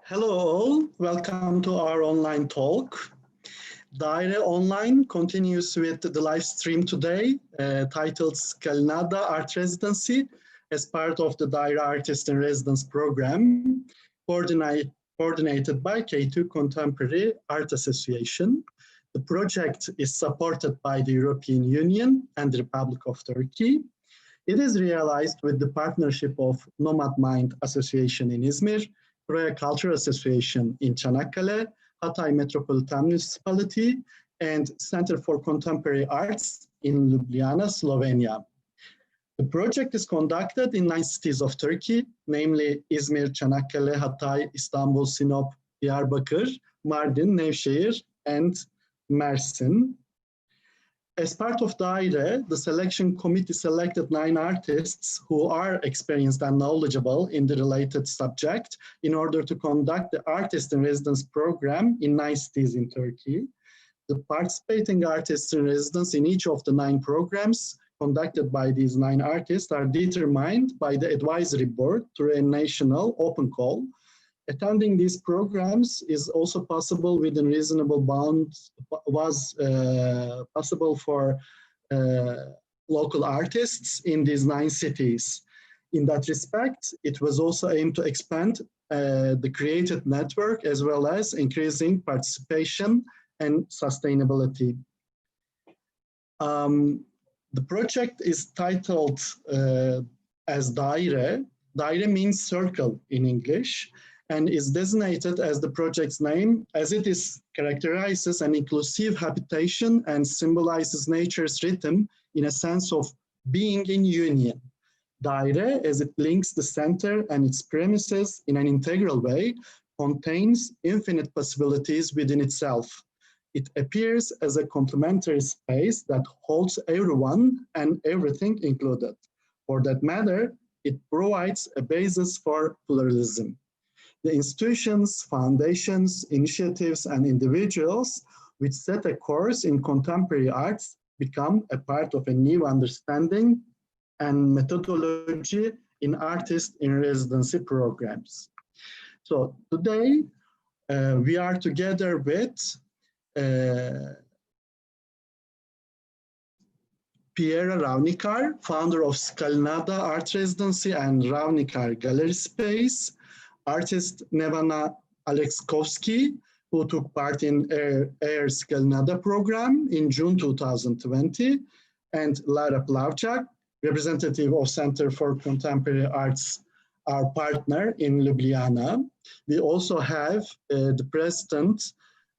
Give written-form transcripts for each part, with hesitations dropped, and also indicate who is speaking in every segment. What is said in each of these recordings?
Speaker 1: Hello all, welcome to our online talk. Daire Online continues with the live stream today, titled SKALINADA Art Residency, as part of the Daire Artist in Residence program, coordinated by K2 Contemporary Art Association. The project is supported by the European Union and the Republic of Turkey. It is realized with the partnership of Nomad Mind Association in Izmir, Troya Cultural Association in Çanakkale, Hatay Metropolitan Municipality, and Center for Contemporary Arts in Ljubljana, Slovenia. The project is conducted in 9 cities of Turkey, namely Izmir, Çanakkale, Hatay, Istanbul, Sinop, Diyarbakır, Mardin, Nevşehir, and Mersin. As part of Daire, the selection committee selected 9 artists who are experienced and knowledgeable in the related subject in order to conduct the Artist in Residence program in 9 cities in Turkey. The participating artists in residence in each of the 9 programs conducted by these 9 artists are determined by the advisory board through a national open call. Attending these programs is also possible within reasonable bounds, was possible for local artists in these 9 cities. In that respect, it was also aimed to expand the creative network as well as increasing participation and sustainability. The project is titled as Daire. Daire means circle in English, and is designated as the project's name as it is characterizes an inclusive habitation and symbolizes nature's rhythm in a sense of being in union. Daire, as it links the center and its premises in an integral way, contains infinite possibilities within itself. It appears as a complementary space that holds everyone and everything included. For that matter, it provides a basis for pluralism. The institutions, foundations, initiatives, and individuals which set a course in contemporary arts become a part of a new understanding and methodology in artist in residency programs. So today we are together with Pierre Ravnikar, founder of SKALINADA Art Residency and Ravnikar Gallery Space, artist Nevana Alexkovsky, who took part in Air SKALINADA program in June 2020, and Lara Plavchak, representative of Center for Contemporary Arts, our partner in Ljubljana. We also have the president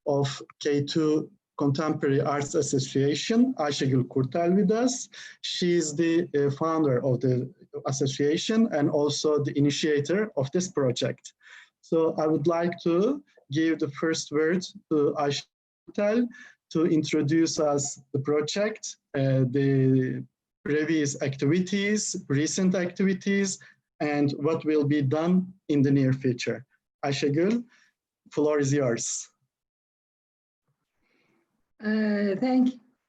Speaker 1: of K2 Contemporary Arts Association, Ayşegül Kurtel, with us. She is the founder of the association and also the initiator of this project. So I would like to give the first word to Ayşegül Kurtel to introduce us the project, the previous activities, recent activities, and what will be done in the near future. Ayşegül, floor is yours.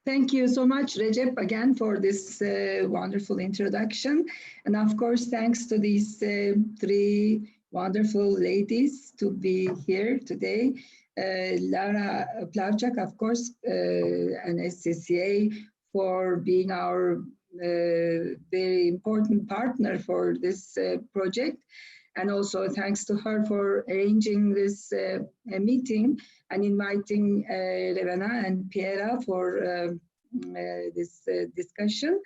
Speaker 2: Thank you so much, Recep, again for this wonderful introduction. And of course, thanks to these 3 wonderful ladies to be here today. Lara Plavchak, of course, and SCCA for being our very important partner for this project. And also thanks to her for arranging this meeting and inviting Revena and Piera for this discussion.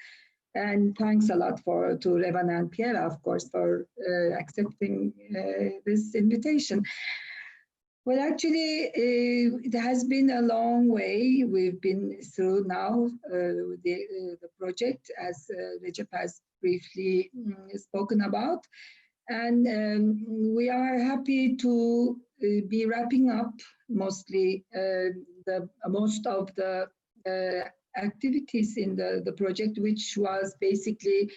Speaker 2: And thanks a lot to Revena and Piera, of course, for accepting this invitation. Well, actually, it has been a long way we've been through now the project, as Recep has briefly spoken about. And we are happy to be wrapping up mostly most of the activities in the project, which was basically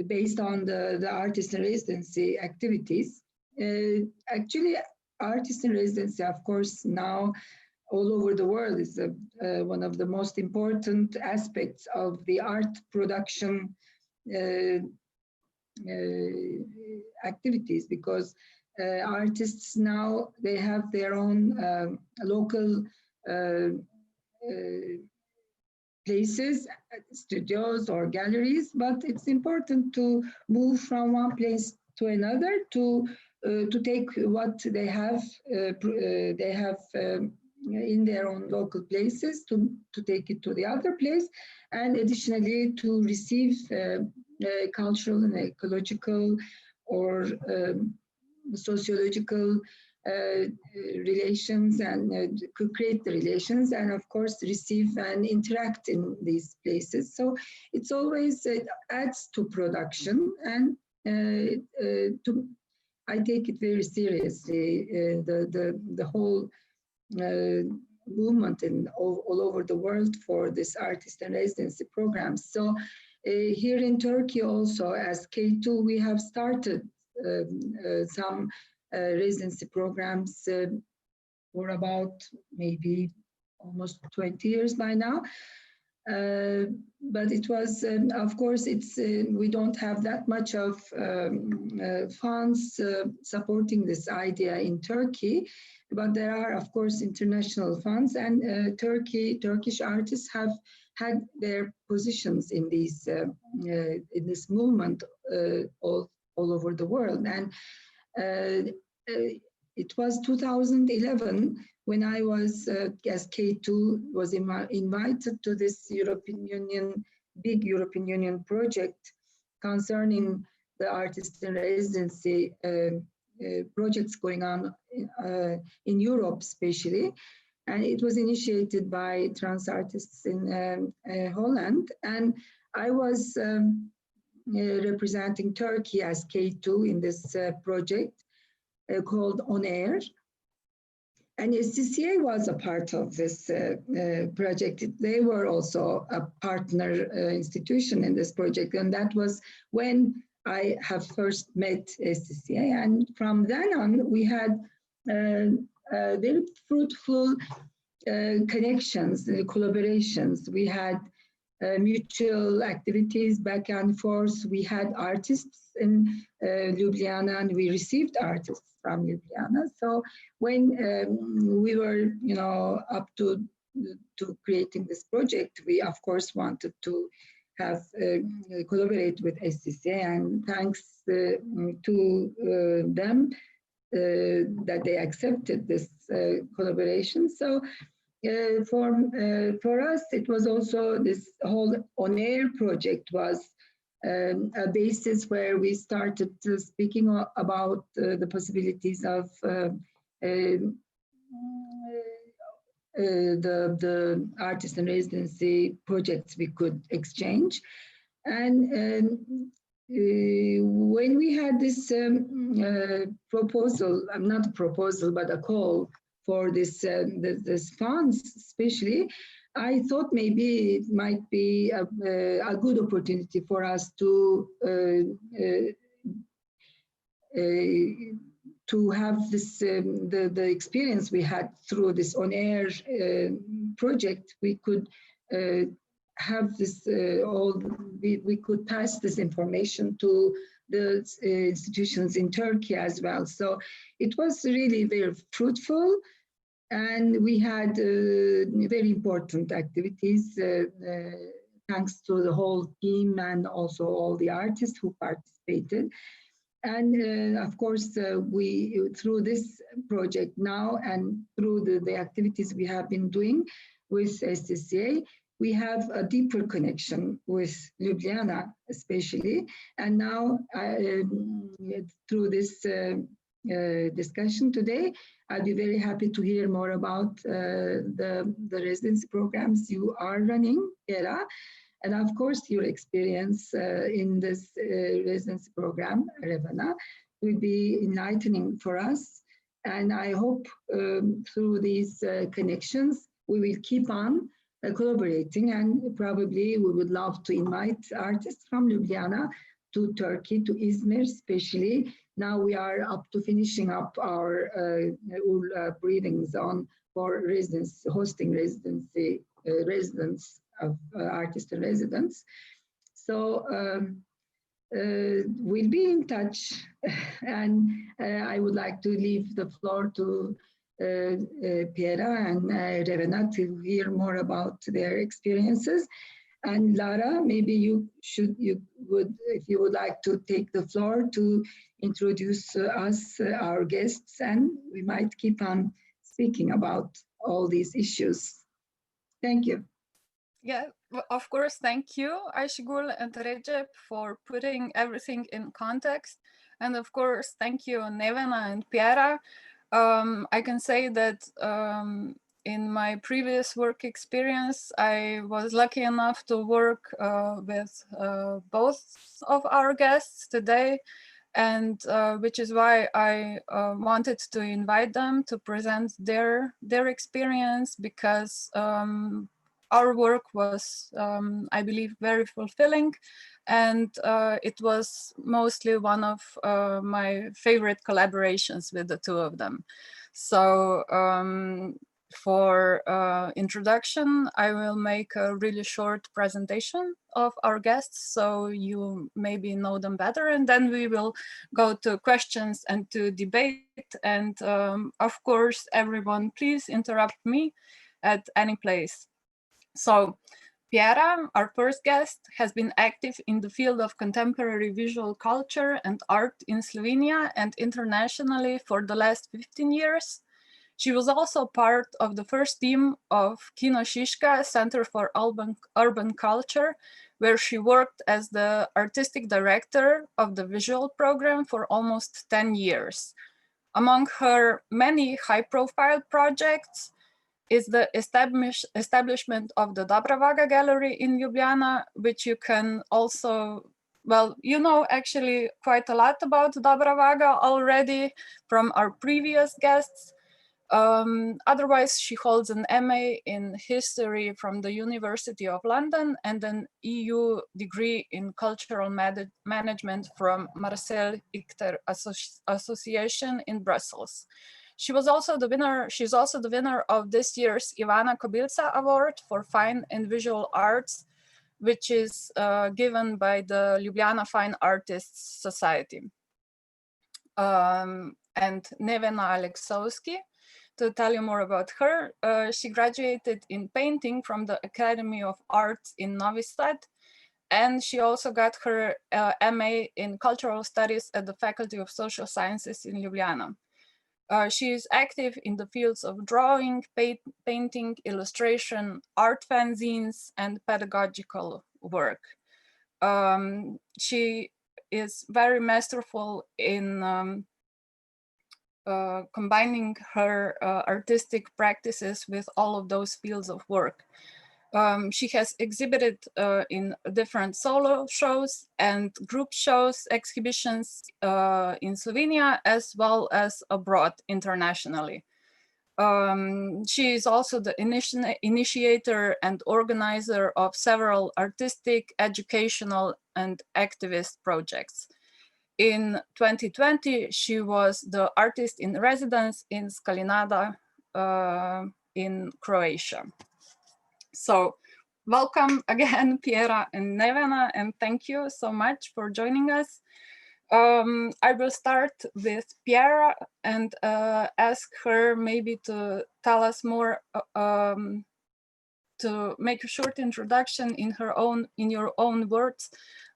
Speaker 2: based on the artist in residency activities. Actually, artist in residency, of course, now all over the world is one of the most important aspects of the art production activities, because artists now, they have their own local places, studios or galleries, but it's important to move from one place to another to take what they have in their own local places to take it to the other place, and additionally to receive cultural and ecological or sociological relations, and create the relations, and of course receive and interact in these places. So it's always, it adds to production, and I take it very seriously, the whole movement all over the world for this artist and residency programs. So here in Turkey also, as K2, we have started some residency programs for about maybe almost 20 years by now. But it was, of course, it's we don't have that much of funds supporting this idea in Turkey, but there are, of course, international funds, and Turkish artists have had their positions in these in this movement all over the world. And it was 2011 when I was, as K2, was invited to this big European Union project concerning the artist in residency projects going on in Europe, especially. And it was initiated by trans artists in Holland. And I was representing Turkey as K2 in this project called On Air. And SCCA was a part of this project. They were also a partner institution in this project. And that was when I have first met SCCA. And from then on, we had very fruitful connections, collaborations. We had mutual activities back and forth. We had artists in Ljubljana, and we received artists from Ljubljana. So when we were, up to creating this project, we of course wanted to have collaborate with SCCA, and thanks to them that they accepted this collaboration. So for us, it was also this whole On Air project was a basis where we started speaking about the possibilities of the artist in residency projects we could exchange. And when we had this proposal, not a proposal, but a call for this funds, especially, I thought maybe it might be a good opportunity for us to have this the experience we had through this On Air project. We could have this we could pass this information to the institutions in Turkey as well. So it was really very fruitful, and we had very important activities thanks to the whole team and also all the artists who participated. And of course, we, through this project now and through the activities we have been doing with SCCA, we have a deeper connection with Ljubljana, especially. And now, through this discussion today, I'll be very happy to hear more about the residency programs you are running, Daire, and of course your experience in this residency program, Revana, will be enlightening for us. And I hope through these connections, we will keep on collaborating, and probably we would love to invite artists from Ljubljana to Turkey, to Izmir especially. Now we are up to finishing up our breathing zone for residents, hosting residency residents of artists and residents. So we'll be in touch. And I would like to leave the floor to Piera and Revena to hear more about their experiences. And Lara, maybe you would, if you would like to take the floor to introduce us, our guests, and we might keep on speaking about all these issues. Thank you.
Speaker 3: Yeah, of course. Thank you, Ayşegül and Recep, for putting everything in context. And of course, thank you, Nevena and Piera. I can say that in my previous work experience, I was lucky enough to work with both of our guests today, and which is why I wanted to invite them to present their experience, because our work was, I believe, very fulfilling, and it was mostly one of my favorite collaborations with the two of them. So for introduction, I will make a really short presentation of our guests, so you maybe know them better, and then we will go to questions and to debate. And of course, everyone, please interrupt me at any place. So Piera, our first guest, has been active in the field of contemporary visual culture and art in Slovenia and internationally for the last 15 years. She was also part of the first team of Kino Šiška Center for Urban Culture, where she worked as the artistic director of the visual program for almost 10 years. Among her many high-profile projects is the establishment of the Dobra Vaga Gallery in Ljubljana, which you can also, well, you know actually quite a lot about Dobra Vaga already from our previous guests. Otherwise, she holds an MA in history from the University of London and an EU degree in cultural management from Marcel Ichter Association in Brussels. She was also the winner. She's also the winner of this year's Ivana Kobilca Award for Fine and Visual Arts, which is given by the Ljubljana Fine Artists Society. And Nevena Aleksovski, to tell you more about her, she graduated in painting from the Academy of Arts in Novi Sad, and she also got her MA in cultural studies at the Faculty of Social Sciences in Ljubljana. She is active in the fields of drawing, painting, illustration, art fanzines, and pedagogical work. She is very masterful in combining her artistic practices with all of those fields of work. She has exhibited in different solo shows and group shows, exhibitions in Slovenia, as well as abroad internationally. She is also the initiator and organizer of several artistic, educational, and activist projects. In 2020, she was the artist in residence in SKALINADA in Croatia. So welcome again, Piera and Nevena, and thank you so much for joining us. I will start with Piera and ask her maybe to tell us more, to make a short introduction in your own words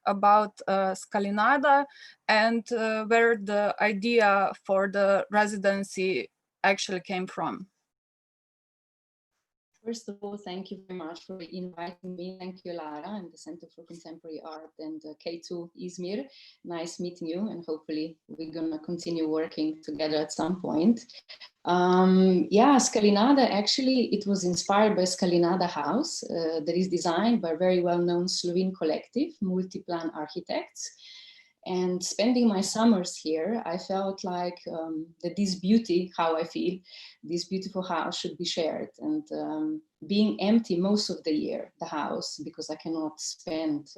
Speaker 3: about SKALINADA and where the idea for the residency actually came from.
Speaker 4: First of all, thank you very much for inviting me. Thank you, Lara, and the Center for Contemporary Art, and K2 Izmir. Nice meeting you, and hopefully we're gonna continue working together at some point. Yeah, SKALINADA, actually, it was inspired by SKALINADA House that is designed by a very well-known Slovene collective, Multiplan Architects. And spending my summers here, I felt like that this beauty, how I feel, this beautiful house should be shared. And being empty most of the year, the house, because I cannot spend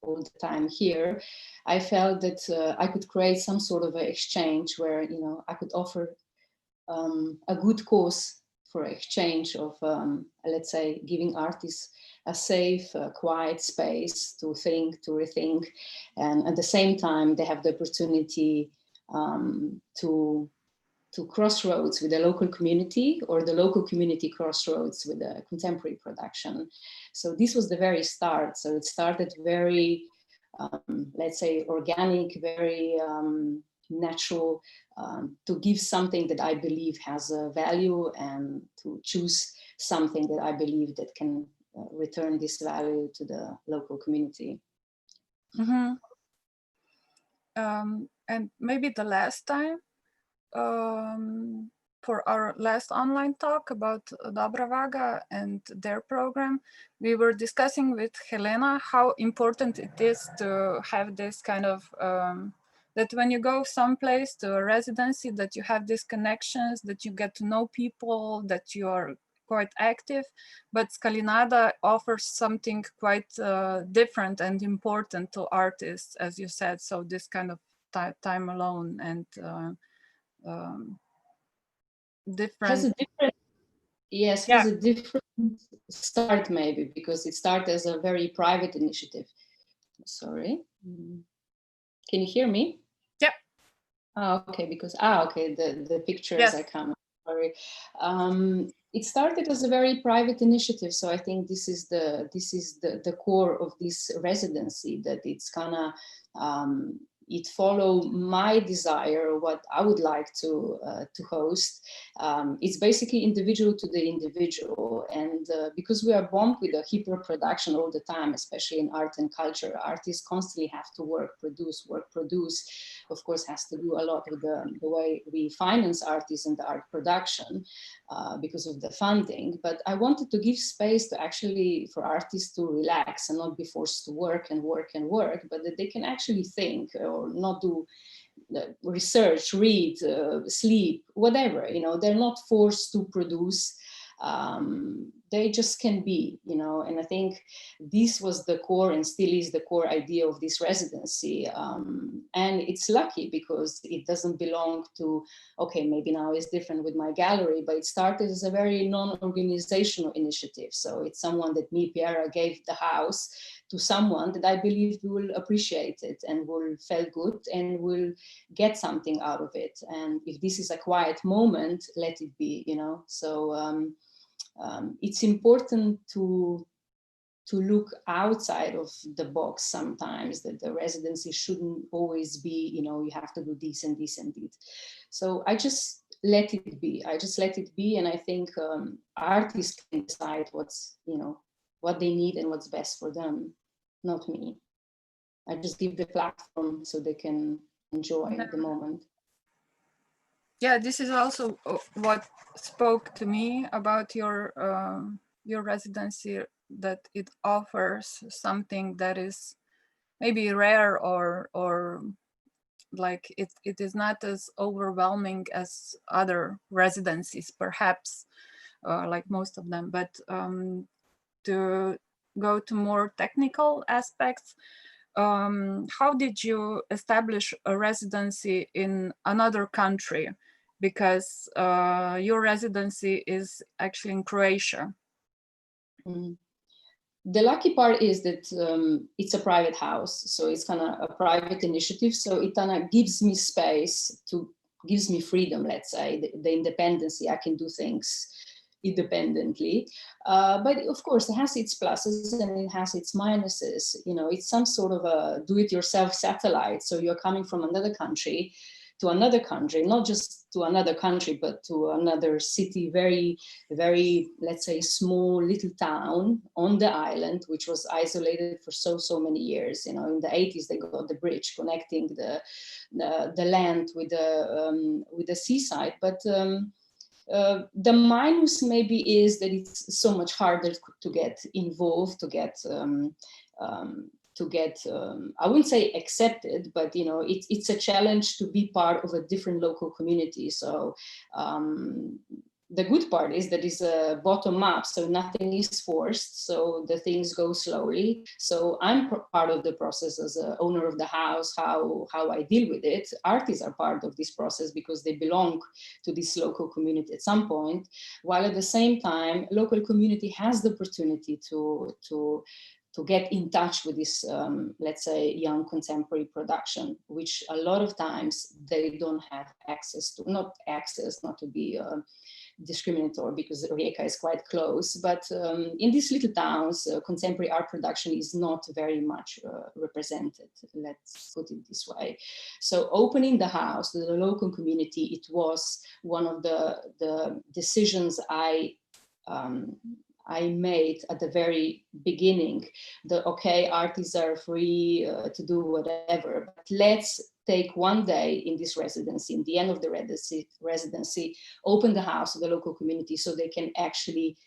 Speaker 4: all the time here, I felt that I could create some sort of an exchange where, you know, I could offer a good cause exchange of, let's say, giving artists a safe, quiet space to think, to rethink, and at the same time they have the opportunity to crossroads with the local community, or the local community crossroads with the contemporary production. So this was the very start. So it started very, let's say, organic, very natural, to give something that I believe has a value, and to choose something that I believe that can return this value to the local community.
Speaker 3: Mm-hmm. And maybe the last time, for our last online talk about Dobra Vaga and their program, we were discussing with Helena how important it is to have this kind of, that when you go someplace to a residency, that you have these connections, that you get to know people, that you are quite active, but SKALINADA offers something quite different and important to artists, as you said, so this kind of time alone and different.
Speaker 4: Has a different, yes, has a different start maybe, because it started as a very private initiative. Sorry, can you hear me?
Speaker 3: Yep.
Speaker 4: Oh, okay, because okay, the pictures are coming. Sorry. It started as a very private initiative, so I think this is the core of this residency, that it's kind of it follow my desire, what I would like to host. It's basically individual to the individual, and because we are bombed with a hyper production all the time, especially in art and culture, artists constantly have to work, produce. Of course, has to do a lot with the way we finance artists and the art production because of the funding. But I wanted to give space to actually for artists to relax and not be forced to work, but that they can actually think, or not do research, read, sleep, whatever. You know, they're not forced to produce. They just can be, you know, and I think this was the core, and still is the core idea of this residency. And it's lucky because it doesn't belong to, okay, maybe now it's different with my gallery, but it started as a very non-organizational initiative. So it's someone that me, Piera, gave the house to someone that I believe will appreciate it and will feel good and will get something out of it. And if this is a quiet moment, let it be, you know. So it's important to look outside of the box sometimes, that the residency shouldn't always be, you know, you have to do this and this and this. So I just let it be. And I think artists can decide what's, you know, what they need and what's best for them, not me. I just give the platform so they can enjoy the moment.
Speaker 3: Yeah, this is also what spoke to me about your residency, that it offers something that is maybe rare, or like it is not as overwhelming as other residencies, perhaps, like most of them, but to go to more technical aspects. How did you establish a residency in another country? Because your residency is actually in Croatia.
Speaker 4: Mm. The lucky part is that it's a private house, so it's kind of a private initiative. So it kind of gives me space, gives me freedom, let's say, the independency. I can do things independently. But of course, it has its pluses and it has its minuses. You know, it's some sort of a do-it-yourself satellite. So you're coming from another country to another country, not just to another country, but to another city, very, very, let's say, small little town on the island, which was isolated for so many years. You know, in the 80s, they got the bridge connecting the land with the seaside. But the minus maybe is that it's so much harder to get involved, to get I wouldn't say accepted, but you know, it's a challenge to be part of a different local community. So the good part is that it's bottom up, so nothing is forced, so the things go slowly. So I'm part of the process as a owner of the house, how I deal with it. Artists are part of this process because they belong to this local community at some point, while at the same time, local community has the opportunity to get in touch with this, let's say, young contemporary production, which a lot of times they don't have access to, not to be discriminatory, because Rijeka is quite close, but in these little towns, contemporary art production is not very much represented, let's put it this way. So opening the house to the local community, it was one of the decisions I made at the very beginning. Okay, artists are free to do whatever, but let's take one day in this residency, in the end of the residency, open the house to the local community so they can actually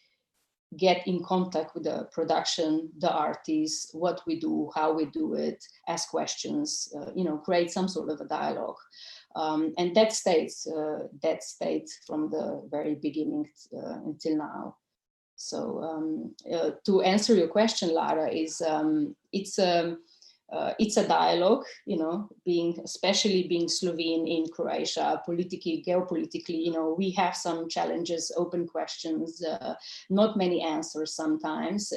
Speaker 4: get in contact with the production, the artists, what we do, how we do it, ask questions, create some sort of a dialogue. And that stays from the very beginning until now. So to answer your question, Lara, is it's a dialogue, especially being Slovene in Croatia, politically, geopolitically, we have some challenges, open questions, not many answers sometimes.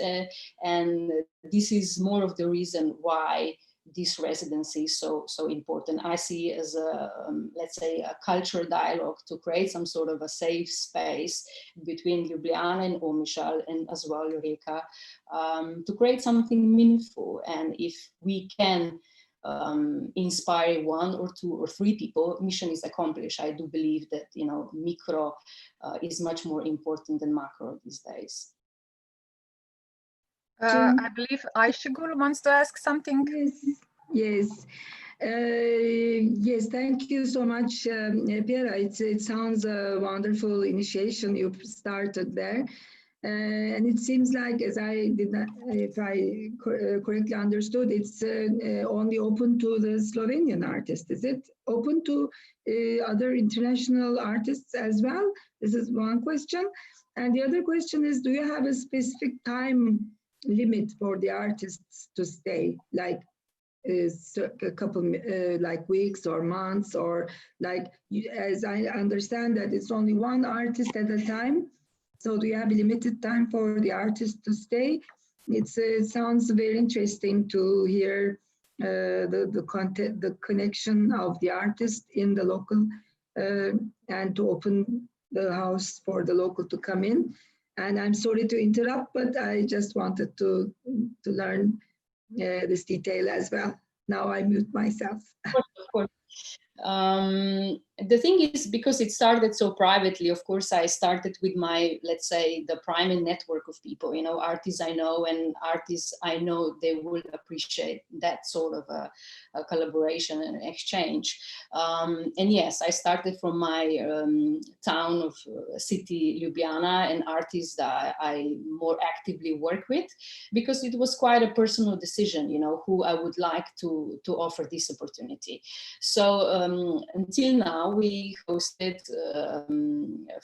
Speaker 4: And this is more of the reason why this residency is so important. I see as a, let's say, a cultural dialogue to create some sort of a safe space between Ljubljana and Omišalj, and as well Rijeka, to create something meaningful. And if we can inspire one or two or three people, mission is accomplished. I do believe that, micro is much more important than macro these days.
Speaker 3: I believe Ayşegül wants to ask something.
Speaker 2: Yes. Yes, thank you so much, Piera. It sounds a wonderful initiation you started there. And it seems like, as I did not, if I correctly understood, it's only open to the Slovenian artists. Is it open to other international artists as well? This is one question. And the other question is, do you have a specific time limit for the artists to stay, like a couple like weeks or months, or like, as I understand that it's only one artist at a time, so do you have a limited time for the artist to stay? It sounds very interesting to hear the content, the connection of the artist in the local, and to open the house for the local to come in. And I'm sorry to interrupt, but I just wanted to learn this detail as well. Now I mute myself.
Speaker 4: Of course. The thing is, because it started so privately, of course, I started with my, let's say, the primary network of people, artists I know, and artists I know, they will appreciate that sort of a collaboration and exchange. And yes, I started from my town of city, Ljubljana, and artists that I more actively work with, because it was quite a personal decision, who I would like to offer this opportunity. So until now, we hosted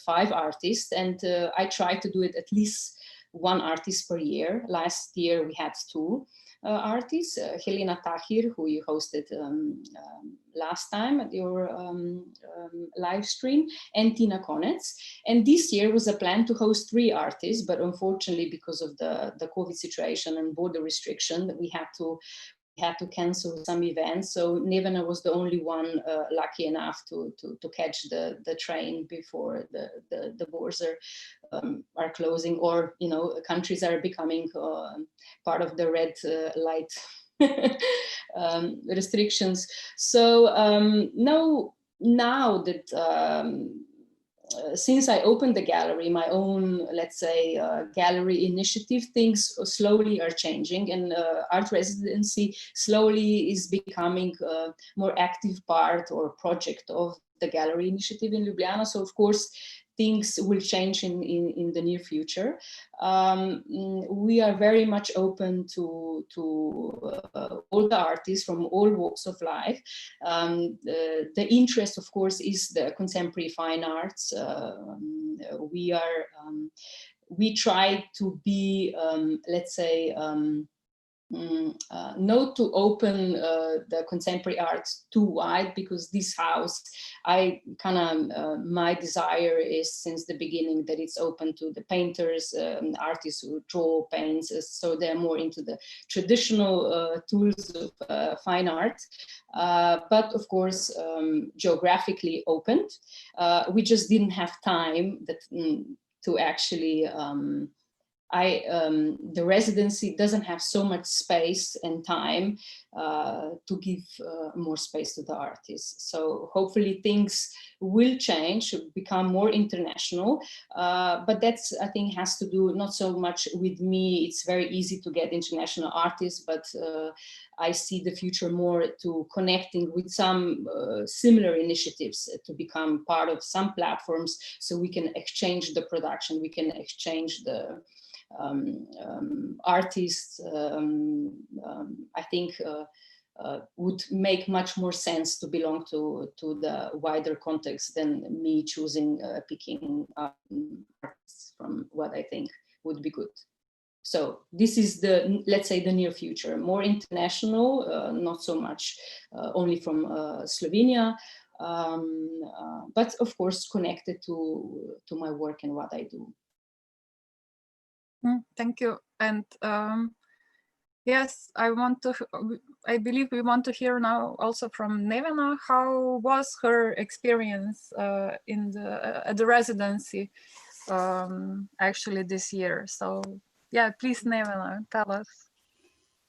Speaker 4: 5 artists, and I try to do it at least one artist per year. Last year we had 2 artists, Helena Tahir, who you hosted last time at your live stream, and Tina Konec. And this year was a plan to host 3 artists, but unfortunately, because of the COVID situation and border restriction, we had to cancel some events. So Nevena was the only one lucky enough to catch the train before the borders are closing, or countries are becoming part of the red light restrictions. So now that since I opened the gallery, my own, let's say, gallery initiative, things slowly are changing, and art residency slowly is becoming a more active part or project of the gallery initiative in Ljubljana. So of course, things will change in the near future. We are very much open to all the artists from all walks of life. The interest, of course, is the contemporary fine arts. We try to be, let's say, not to open the contemporary arts too wide, because this house, my desire is since the beginning that it's open to the painters, artists who draw, paints, so they're more into the traditional tools of fine art, but of course geographically opened. We just didn't have time to actually the residency doesn't have so much space and time to give more space to the artists. So hopefully things will change, become more international. But that's, I think, has to do not so much with me. It's very easy to get international artists, but I see the future more to connecting with some similar initiatives to become part of some platforms, so we can exchange the production, we can exchange the artists. I think would make much more sense to belong to the wider context than me choosing picking artists from what I think would be good. So this is the, let's say, the near future, more international, not so much only from Slovenia, but of course connected to my work and what I do.
Speaker 3: Thank you. And yes, I believe we want to hear now also from Nevena. How was her experience at the residency actually this year? So yeah, please, Nevena, tell us.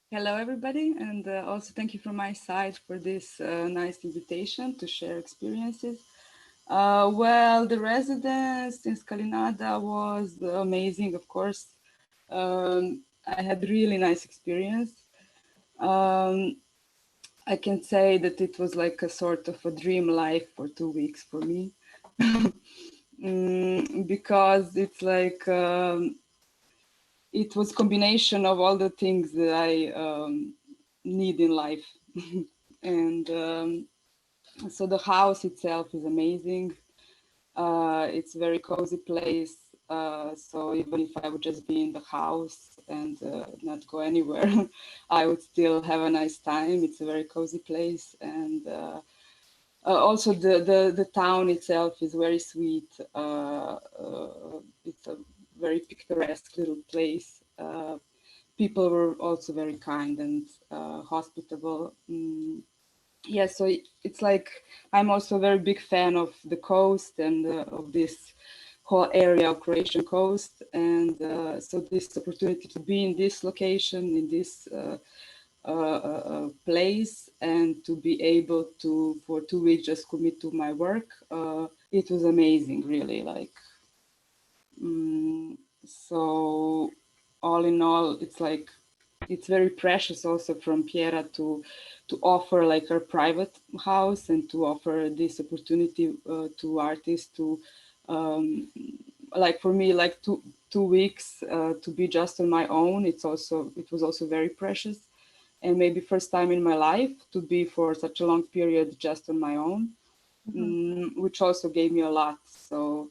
Speaker 5: Hello, everybody, and also thank you from my side for this nice invitation to share experiences. Well, the residence in SKALINADA was amazing, of course. I had really nice experience. I can say that it was like a sort of a dream life for 2 weeks for me. Because it's like, it was combination of all the things that I need in life. And so the house itself is amazing. It's a very cozy place. So even if I would just be in the house and not go anywhere, I would still have a nice time. It's a very cozy place. And also the town itself is very sweet. It's a very picturesque little place. People were also very kind and hospitable. Yeah, so it's like, I'm also a very big fan of the coast and of this whole area of Croatian coast. And so this opportunity to be in this location, in this place, and to be able to, for 2 weeks, just commit to my work, it was amazing, really. Like, so all in all, it's like, it's very precious also from Piera to offer like her private house and to offer this opportunity to artists to like, for me, like 2 weeks to be just on my own. It was also very precious, and maybe first time in my life to be for such a long period just on my own, which also gave me a lot. So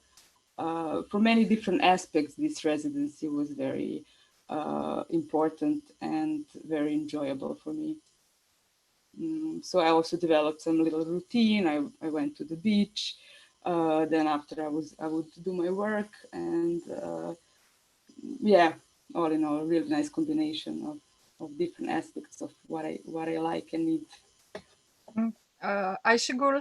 Speaker 5: for many different aspects, this residency was very important and very enjoyable for me. So I also developed some little routine. I went to the beach. Then after I would do my work, and yeah, all in all, a really nice combination of different aspects of what I like and need.
Speaker 3: Ayşegül.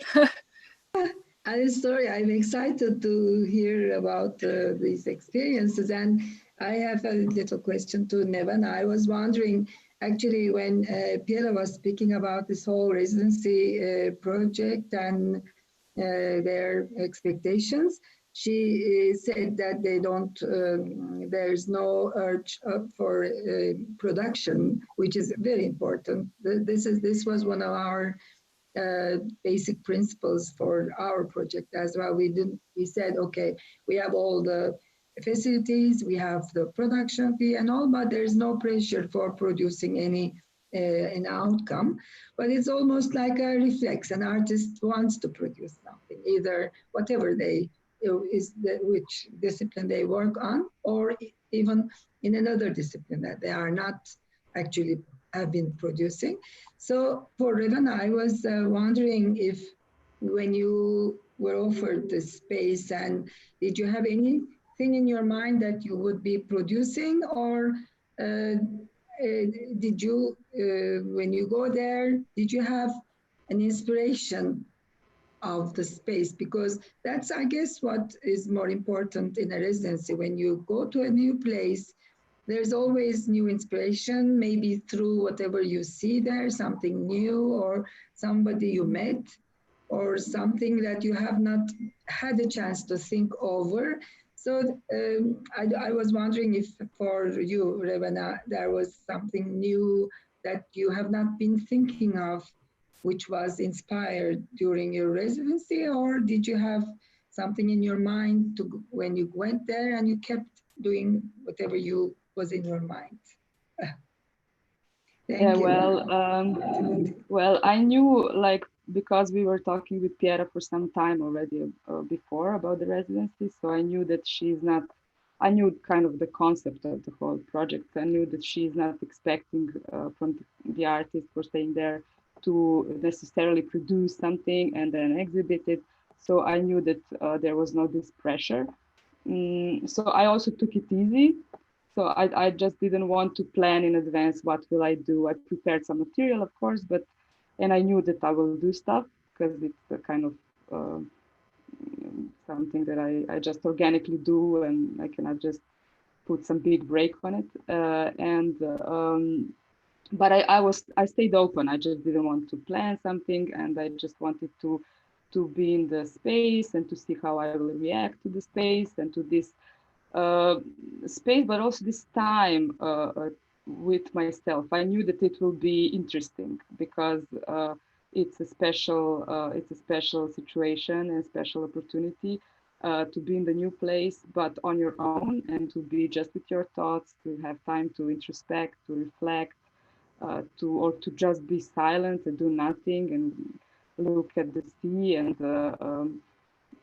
Speaker 2: I'm sorry, I'm excited to hear about these experiences, and I have a little question to Neven. I was wondering, actually, when Piera was speaking about this whole residency project and their expectations, she said that they don't, there's no urge for production, which is very important. This was one of our basic principles for our project as well. We said, okay, we have all the facilities, we have the production fee and all, but there's no pressure for producing any an outcome. But it's almost like a reflex. An artist wants to produce something, either whatever they which discipline they work on, or even in another discipline that they are not actually have been producing. So for Revan, I was wondering if when you were offered the space, and did you have anything in your mind that you would be producing, or did you, when you go there, did you have an inspiration of the space? Because that's, I guess, what is more important in a residency. When you go to a new place, there's always new inspiration, maybe through whatever you see there, something new, or somebody you met, or something that you have not had a chance to think over. So I was wondering if for you, Revena, there was something new that you have not been thinking of, which was inspired during your residency, or did you have something in your mind to when you went there and you kept doing whatever you was in your mind?
Speaker 5: Thank you. Well, I knew, like, because we were talking with Piera for some time already before about the residency, so I knew that she's not, I knew kind of the concept of the whole project. I knew that she's not expecting from the artist for staying there to necessarily produce something and then exhibit it. So I knew that there was no this pressure. So I also took it easy. So I just didn't want to plan in advance what will I do. I prepared some material, of course, and I knew that I will do stuff because it's a kind of something that I just organically do, and I cannot just put some big break on it. But I stayed open. I just didn't want to plan something, and I just wanted to be in the space and to see how I will react to the space and to this space, but also this time with myself. I knew that it will be interesting because it's a special situation and special opportunity to be in the new place, but on your own, and to be just with your thoughts, to have time to introspect, to reflect, or to just be silent and do nothing and look at the sea. And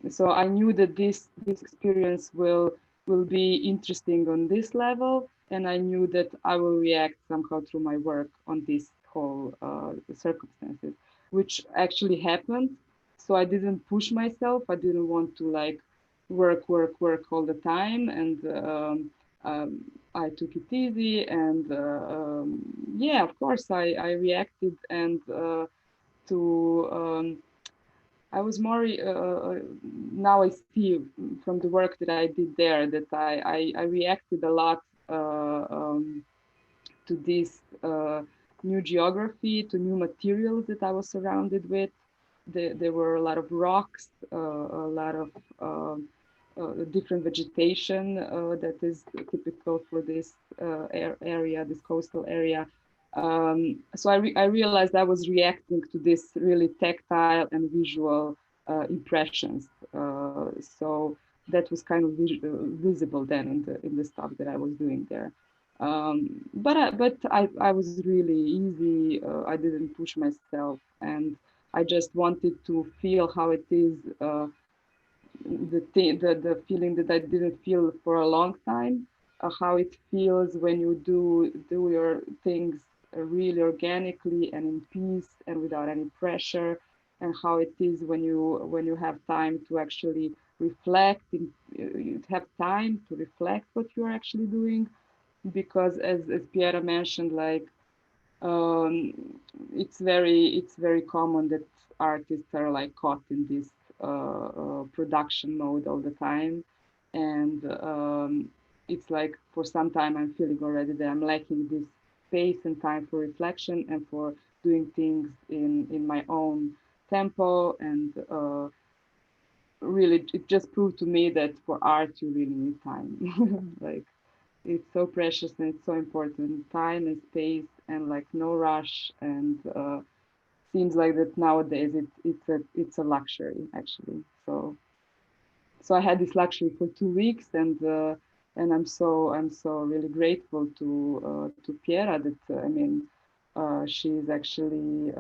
Speaker 5: so I knew that this experience will be interesting on this level, and I knew that I will react somehow through my work on this whole circumstances, which actually happened. So I didn't push myself. I didn't want to like work all the time, and I took it easy. And yeah, of course, I reacted, and to I was more, now I see from the work that I did there that I reacted a lot to this new geography, to new materials that I was surrounded with. There were a lot of rocks, a lot of different vegetation that is typical for this area, this coastal area. So I realized I was reacting to this really tactile and visual impressions. So that was kind of visible then in the stuff that I was doing there. But I was really easy. I didn't push myself, and I just wanted to feel how it is. The feeling that I didn't feel for a long time, how it feels when you do your things really organically and in peace and without any pressure, and how it is when you have time to actually reflect, you have time to reflect what you're actually doing, because as Piera mentioned, like it's very common that artists are like caught in this production mode all the time, and it's like for some time I'm feeling already that I'm lacking this space and time for reflection and for doing things in my own tempo. And really it just proved to me that for art you really need time. Like it's so precious and it's so important, time and space, and like no rush. And seems like that nowadays it's a luxury actually. So I had this luxury for 2 weeks, and I'm so really grateful to Piera that I mean she's actually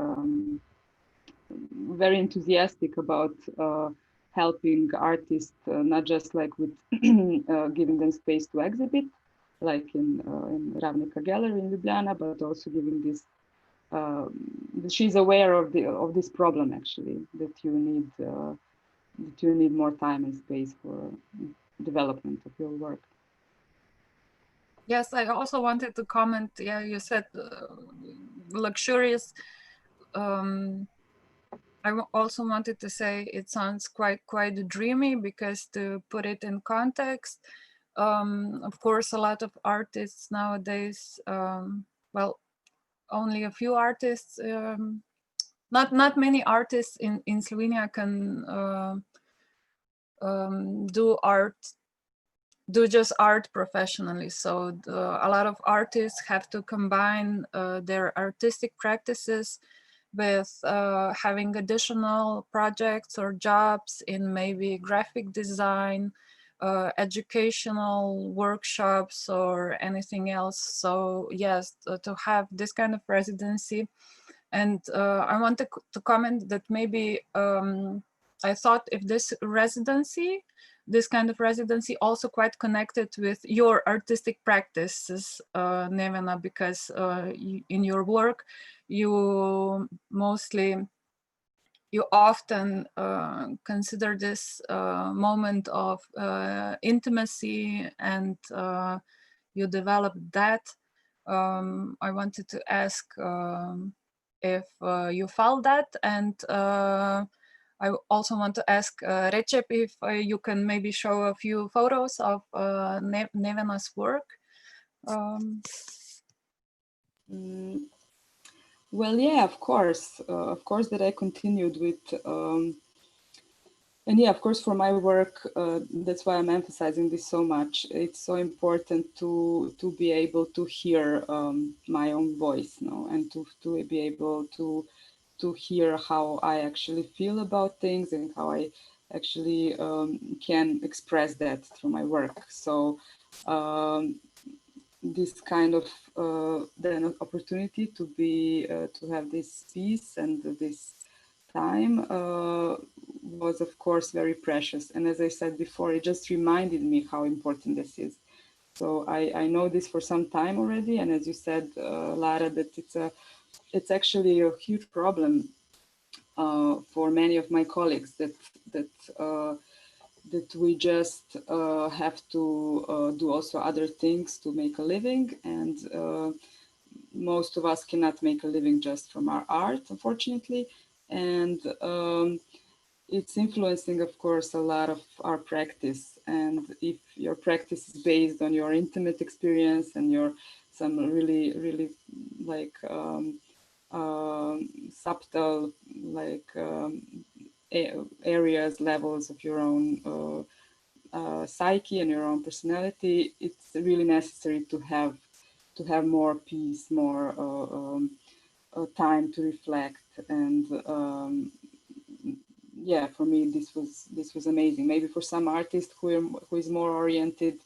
Speaker 5: very enthusiastic about helping artists, not just like with giving them space to exhibit, like in Ravnica Gallery in Ljubljana, but also giving this. She's aware of this problem actually, that you need more time and space for development of your work.
Speaker 3: Yes, I also wanted to comment. Yeah, you said luxurious. I also wanted to say it sounds quite dreamy, because to put it in context, of course, a lot of artists nowadays, well, only a few artists, not many artists in Slovenia can do just art professionally. So a lot of artists have to combine their artistic practices with having additional projects or jobs in maybe graphic design, educational workshops, or anything else. So yes, to have this kind of residency. And I want to comment that maybe I thought if this kind of residency also quite connected with your artistic practices, Nevena, because in your work, you often consider this moment of intimacy, and you develop that. I wanted to ask if you felt that, and I also want to ask Recep if you can maybe show a few photos of Nevena's work.
Speaker 5: Well, yeah, of course that I continued with, and yeah, of course, for my work, that's why I'm emphasizing this so much. It's so important to be able to hear my own voice, and to be able to hear how I actually feel about things, and how I actually can express that through my work. So this kind of then opportunity to be to have this peace and this time was of course very precious. And as I said before, it just reminded me how important this is. So I know this for some time already, and as you said, Lara, that it's actually a huge problem for many of my colleagues, that we just have to do also other things to make a living, and most of us cannot make a living just from our art, unfortunately, and it's influencing, of course, a lot of our practice. And if your practice is based on your intimate experience and your some really like subtle, like areas, levels of your own psyche and your own personality, it's really necessary to have more peace, more time to reflect. And yeah, for me this was amazing. Maybe for some artist who is more oriented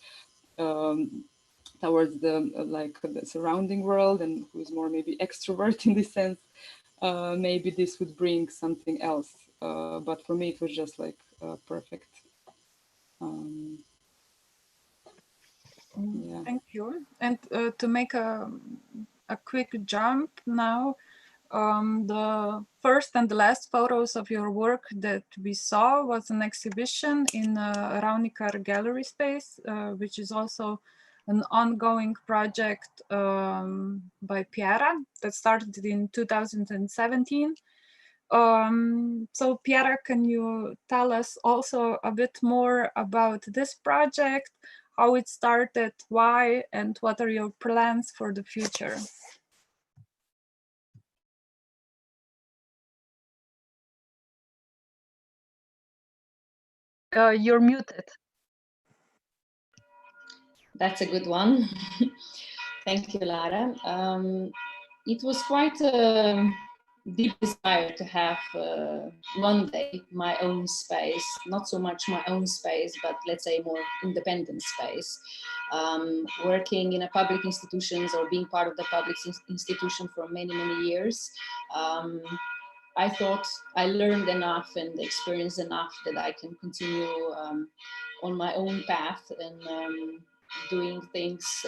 Speaker 5: towards the surrounding world, and who is more maybe extrovert in this sense, maybe this would bring something else. But for me, it was just like perfect. Yeah.
Speaker 3: Thank you. And to make a quick jump now, the first and the last photos of your work that we saw was an exhibition in Ravnica Gallery space, which is also an ongoing project by Piera that started in 2017. So Piera, can you tell us also a bit more about this project, how it started, why, and what are your plans for the future? You're muted.
Speaker 4: That's a good one. Thank you, Lara. It was quite a deep desire to have one day my own space, not so much my own space, but let's say more independent space. Working in a public institutions or being part of the public institution for many, many years, I thought I learned enough and experienced enough that I can continue on my own path and doing things,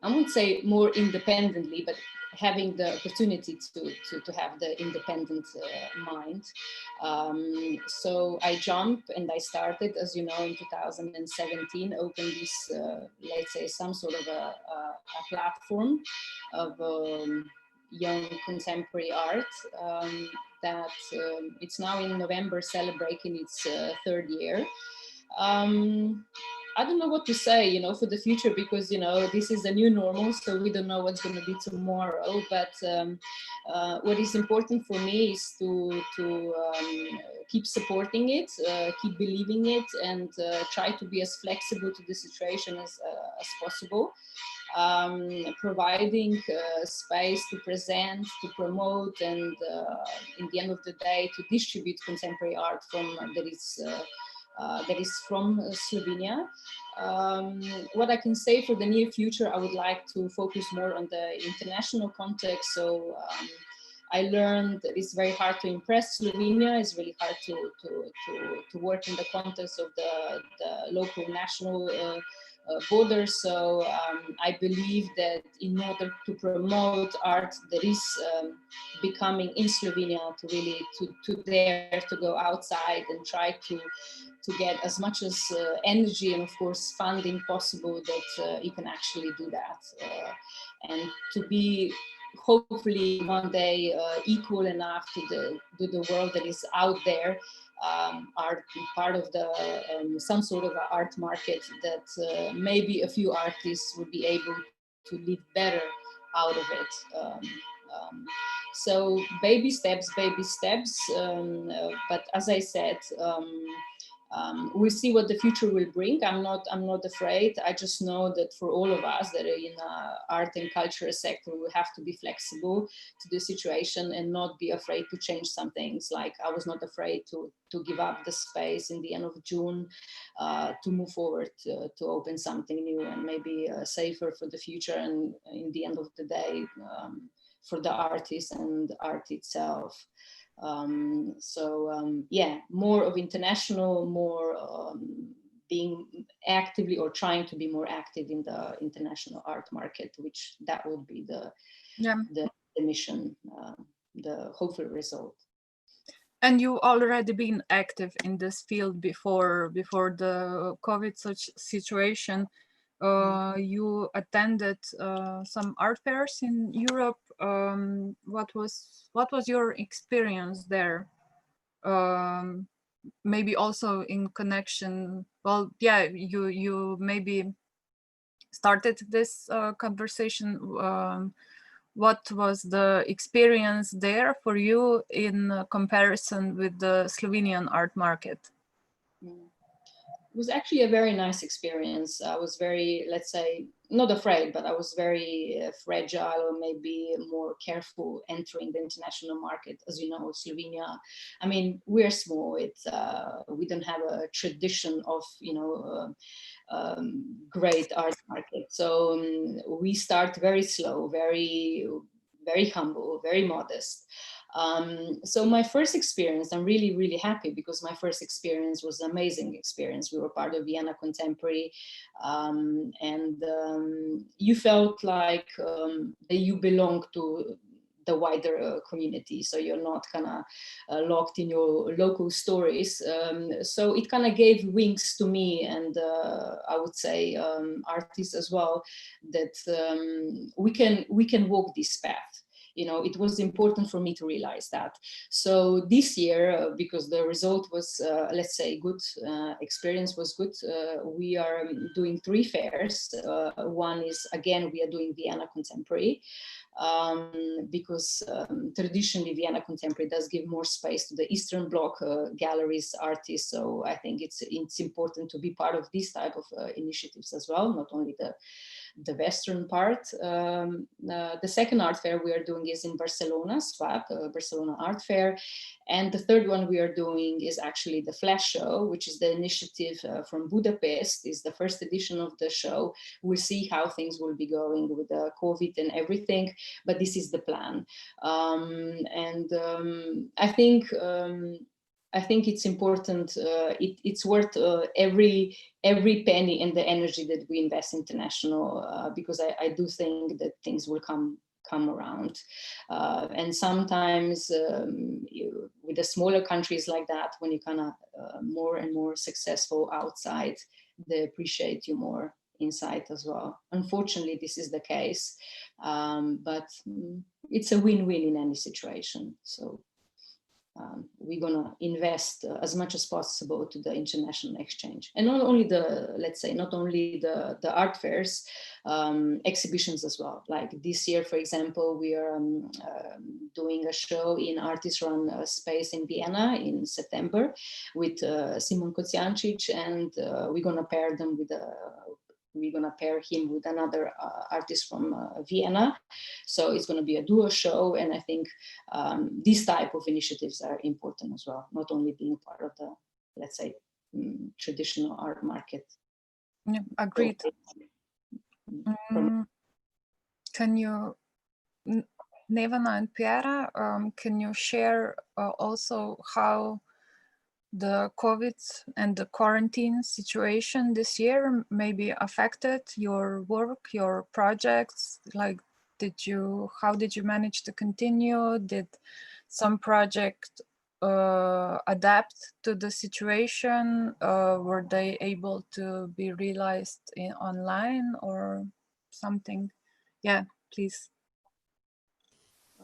Speaker 4: I wouldn't say more independently, but having the opportunity to have the independent mind. So I jumped and I started, as you know, in 2017, opened this, let's say, some sort of a platform of young contemporary art that it's now in November celebrating its third year. I don't know what to say, you know, for the future, because, you know, this is the new normal, so we don't know what's going to be tomorrow. But what is important for me is to keep supporting it, keep believing it, and try to be as flexible to the situation as possible. Providing space to present, to promote, and in the end of the day, to distribute contemporary art that is from Slovenia. What I can say for the near future, I would like to focus more on the international context. So I learned that it's very hard to impress Slovenia. It's really hard to work in the context of the local national borders. So I believe that in order to promote art that is becoming in Slovenia, to really to dare to go outside and try to get as much as energy and of course funding possible, that you can actually do that, and to be hopefully one day equal enough to the world that is out there, are part of the some sort of an art market that maybe a few artists would be able to live better out of it. So baby steps, but as I said, we'll see what the future will bring. I'm not afraid. I just know that for all of us that are in art and culture sector, we have to be flexible to the situation and not be afraid to change some things. Like I was not afraid to give up the space in the end of June, to move forward, to open something new and maybe safer for the future, and in the end of the day, for the artist and art itself. Yeah, more of international, more being actively or trying to be more active in the international art market, which that would be the mission, the hopeful result.
Speaker 3: And you already been active in this field before the COVID situation. You attended some art fairs in Europe. What was your experience there? Maybe also in connection. Well, yeah, you maybe started this conversation. What was the experience there for you in comparison with the Slovenian art market?
Speaker 4: It was actually a very nice experience. I was very, let's say, not afraid, but I was very fragile, or maybe more careful entering the international market. As you know, Slovenia, I mean, we're small. We don't have a tradition of, you know, great art market. So we start very slow, very, very humble, very modest. So my first experience, I'm really, really happy, because my first experience was an amazing experience. We were part of Vienna Contemporary, and you felt like that you belong to the wider community, so you're not kind of locked in your local stories. So it kind of gave wings to me, and I would say artists as well, that we can walk this path. You know, it was important for me to realize that. So this year, because the result was, let's say, good, experience was good, we are doing 3 fairs. One is, again, we are doing Vienna Contemporary, because traditionally Vienna Contemporary does give more space to the Eastern Bloc galleries, artists. So I think it's important to be part of these type of initiatives as well, not only the western part. The second art fair we are doing is in Barcelona, SWAP, Barcelona Art Fair. And the third one we are doing is actually the Flash Show, which is the initiative from Budapest, is the first edition of the show. We'll see how things will be going with the COVID and everything, but this is the plan. I think it's important. It's worth every penny and the energy that we invest international, because I do think that things will come around. And sometimes with the smaller countries like that, when you kind of more and more successful outside, they appreciate you more inside as well. Unfortunately, this is the case, but it's a win-win in any situation. So we're gonna invest as much as possible to the international exchange, and not only the, let's say, not only the art fairs, exhibitions as well. Like this year, for example, we are doing a show in artist-run space in Vienna in September with Simon Kocijancic, and we're gonna pair them with we're going to pair him with another artist from Vienna. So it's going to be a duo show. And I think these type of initiatives are important as well, not only being part of the, let's say, traditional art market.
Speaker 3: Yeah, agreed. Can you, Nevena and Piera, can you share also how the COVID and the quarantine situation this year maybe affected your work, your projects? Like, how did you manage to continue? Did some project adapt to the situation? Were they able to be realized online or something? Yeah, please.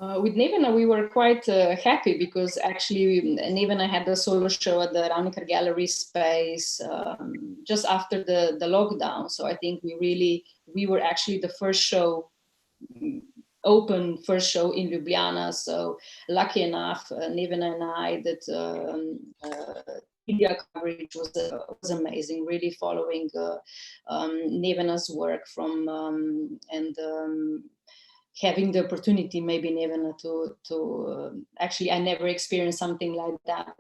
Speaker 4: With Nevena, we were quite happy because actually Nevena had a solo show at the Ravnikar Gallery space just after the lockdown. So I think we were actually the first show, first show in Ljubljana. So lucky enough, Nevena and I, that media coverage was amazing, really following Nevena's work from having the opportunity, maybe Nevena, to actually, I never experienced something like that.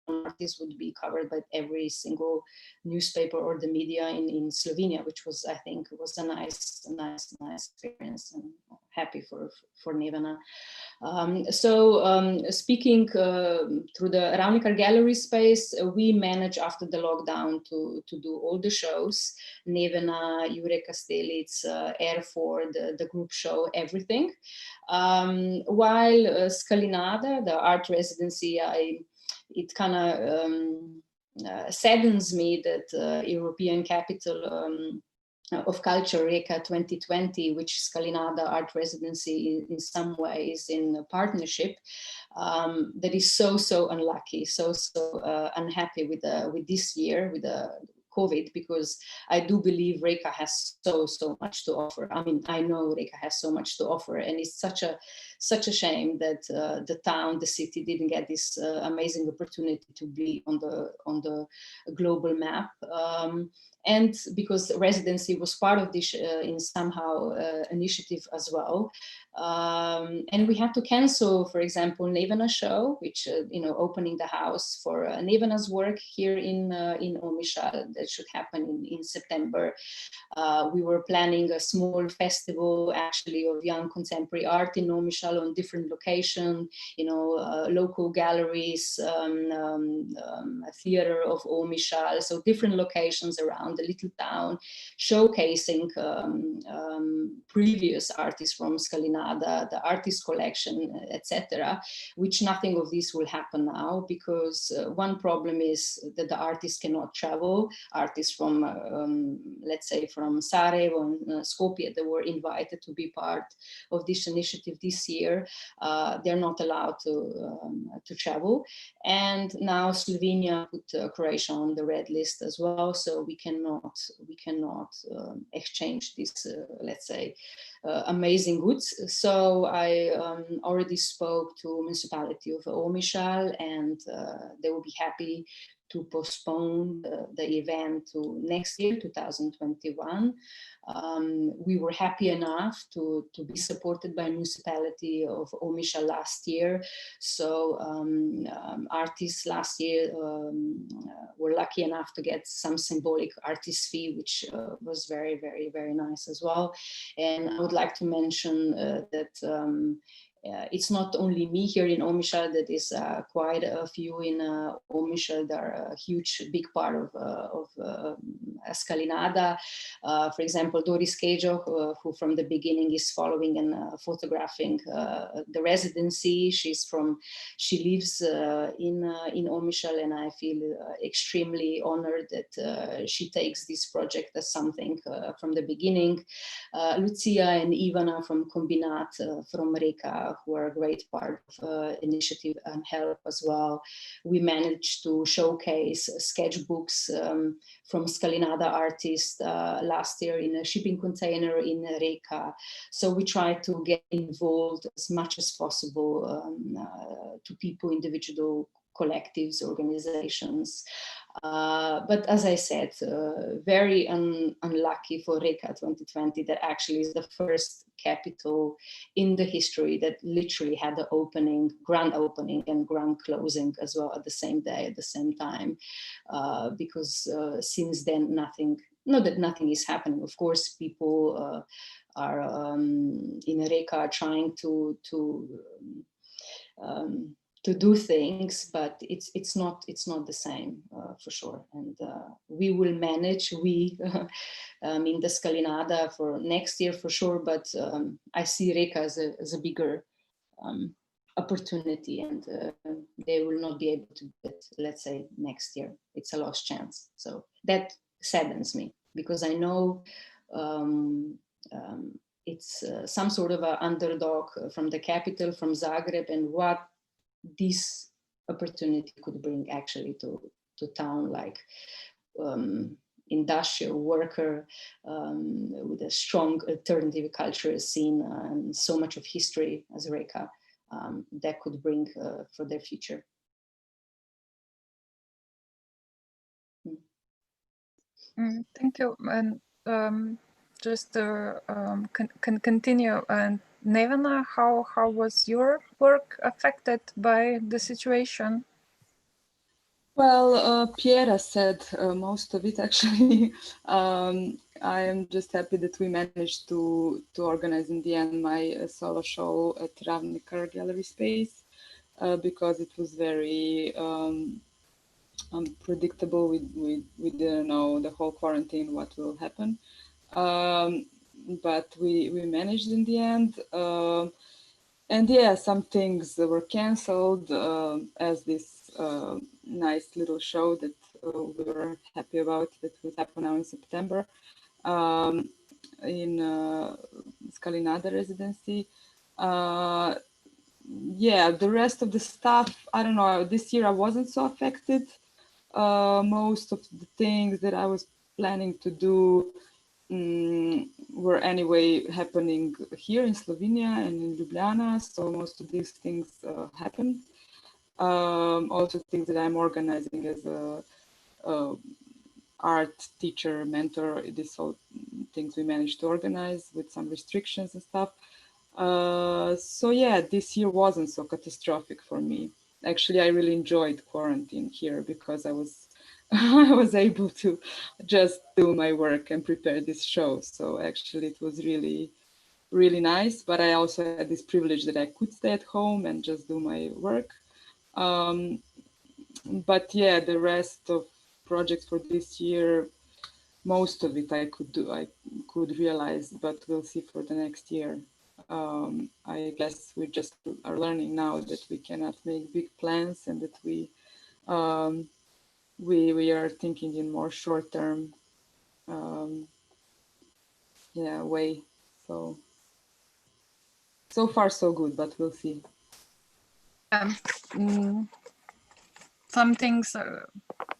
Speaker 4: Artists would be covered by every single newspaper or the media in Slovenia, which was, I think, was a nice experience, and happy for Nevena. Speaking through the Ravnikar Gallery space, we managed after the lockdown to do all the shows, Nevena, Jure Kastelic, Airford, the group show, everything. While SKALINADA, the art residency, it kind of saddens me that European Capital of Culture, RECA 2020, which SKALINADA Art Residency in some ways in a partnership, that is so unlucky, so unhappy with this year, with the COVID, because I do believe RECA has so much to offer. I mean, I know RECA has so much to offer, and it's such a shame that the city didn't get this amazing opportunity to be on the global map. And because Residency was part of this in somehow initiative as well. And we had to cancel, for example, Nevena show, which, opening the house for Nevena's work here in Omišalj that should happen in September. We were planning a small festival actually of young contemporary art in Omišalj on different locations, local galleries, a theater of Omišalj, so different locations around the little town, showcasing previous artists from SKALINADA, the artist collection, etc. Which nothing of this will happen now, because one problem is that the artists cannot travel. Artists from, let's say, from Sarajevo and Skopje that were invited to be part of this initiative this year, they're not allowed to travel. And now Slovenia put Croatia on the red list as well, so we cannot exchange this, let's say, amazing goods. So I already spoke to municipality of Omišalj, and they will be happy postpone the event to next year, 2021. We were happy enough to be supported by municipality of Omišalj last year. So artists last year were lucky enough to get some symbolic artist fee, which was very, very, very nice as well. And I would like to mention that it's not only me here in Omišalj, that is quite a few in Omišalj that are a huge, big part of SKALINADA. For example, Doris Kejo, who from the beginning is following and photographing the Residency. She lives in Omišalj, and I feel extremely honored that she takes this project as something from the beginning. Lucia and Ivana from Kombinat, from Reka, who are a great part of initiative and help as well. We managed to showcase sketchbooks from SKALINADA artists last year in a shipping container in Reka. So we try to get involved as much as possible to people, individual collectives, organizations. But as I said, very unlucky for Reka 2020 that actually is the first capital in the history that literally had the opening, grand opening and grand closing as well at the same day, at the same time, because since then nothing, not that nothing is happening. Of course, people are in Reka trying to do things, but it's not the same for sure. And we will manage, in the SKALINADA for next year for sure, but I see Reka as a bigger opportunity, and they will not be able to do it, let's say, next year. It's a lost chance. So that saddens me, because I know it's some sort of an underdog from the capital, from Zagreb, and what this opportunity could bring actually to town like industrial worker with a strong alternative culture scene and so much of history as Reka that could bring for their future.
Speaker 3: Thank you. And just to continue, and Nevena, how was your work affected by the situation?
Speaker 5: Well, Piera said most of it actually. I am just happy that we managed to organize in the end my solo show at Ravnikar Gallery Space because it was very unpredictable. We didn't know the whole quarantine what will happen, but we managed in the end. And yeah, some things were cancelled, as this nice little show that we were happy about that will happen now in September in SKALINADA Residency. Yeah, the rest of the stuff, I don't know, this year I wasn't so affected. Most of the things that I was planning to do were anyway happening here in Slovenia and in Ljubljana, so most of these things happened. Also things that I'm organizing as a art teacher, mentor, these all things we managed to organize with some restrictions and stuff. So yeah, this year wasn't so catastrophic for me. Actually, I really enjoyed quarantine here because I was able to just do my work and prepare this show. So actually it was really, really nice. But I also had this privilege that I could stay at home and just do my work. But yeah, the rest of projects for this year, most of it I could realize, but we'll see for the next year. I guess we just are learning now that we cannot make big plans and that we are thinking in more short-term way. So far so good, but we'll see.
Speaker 3: Some things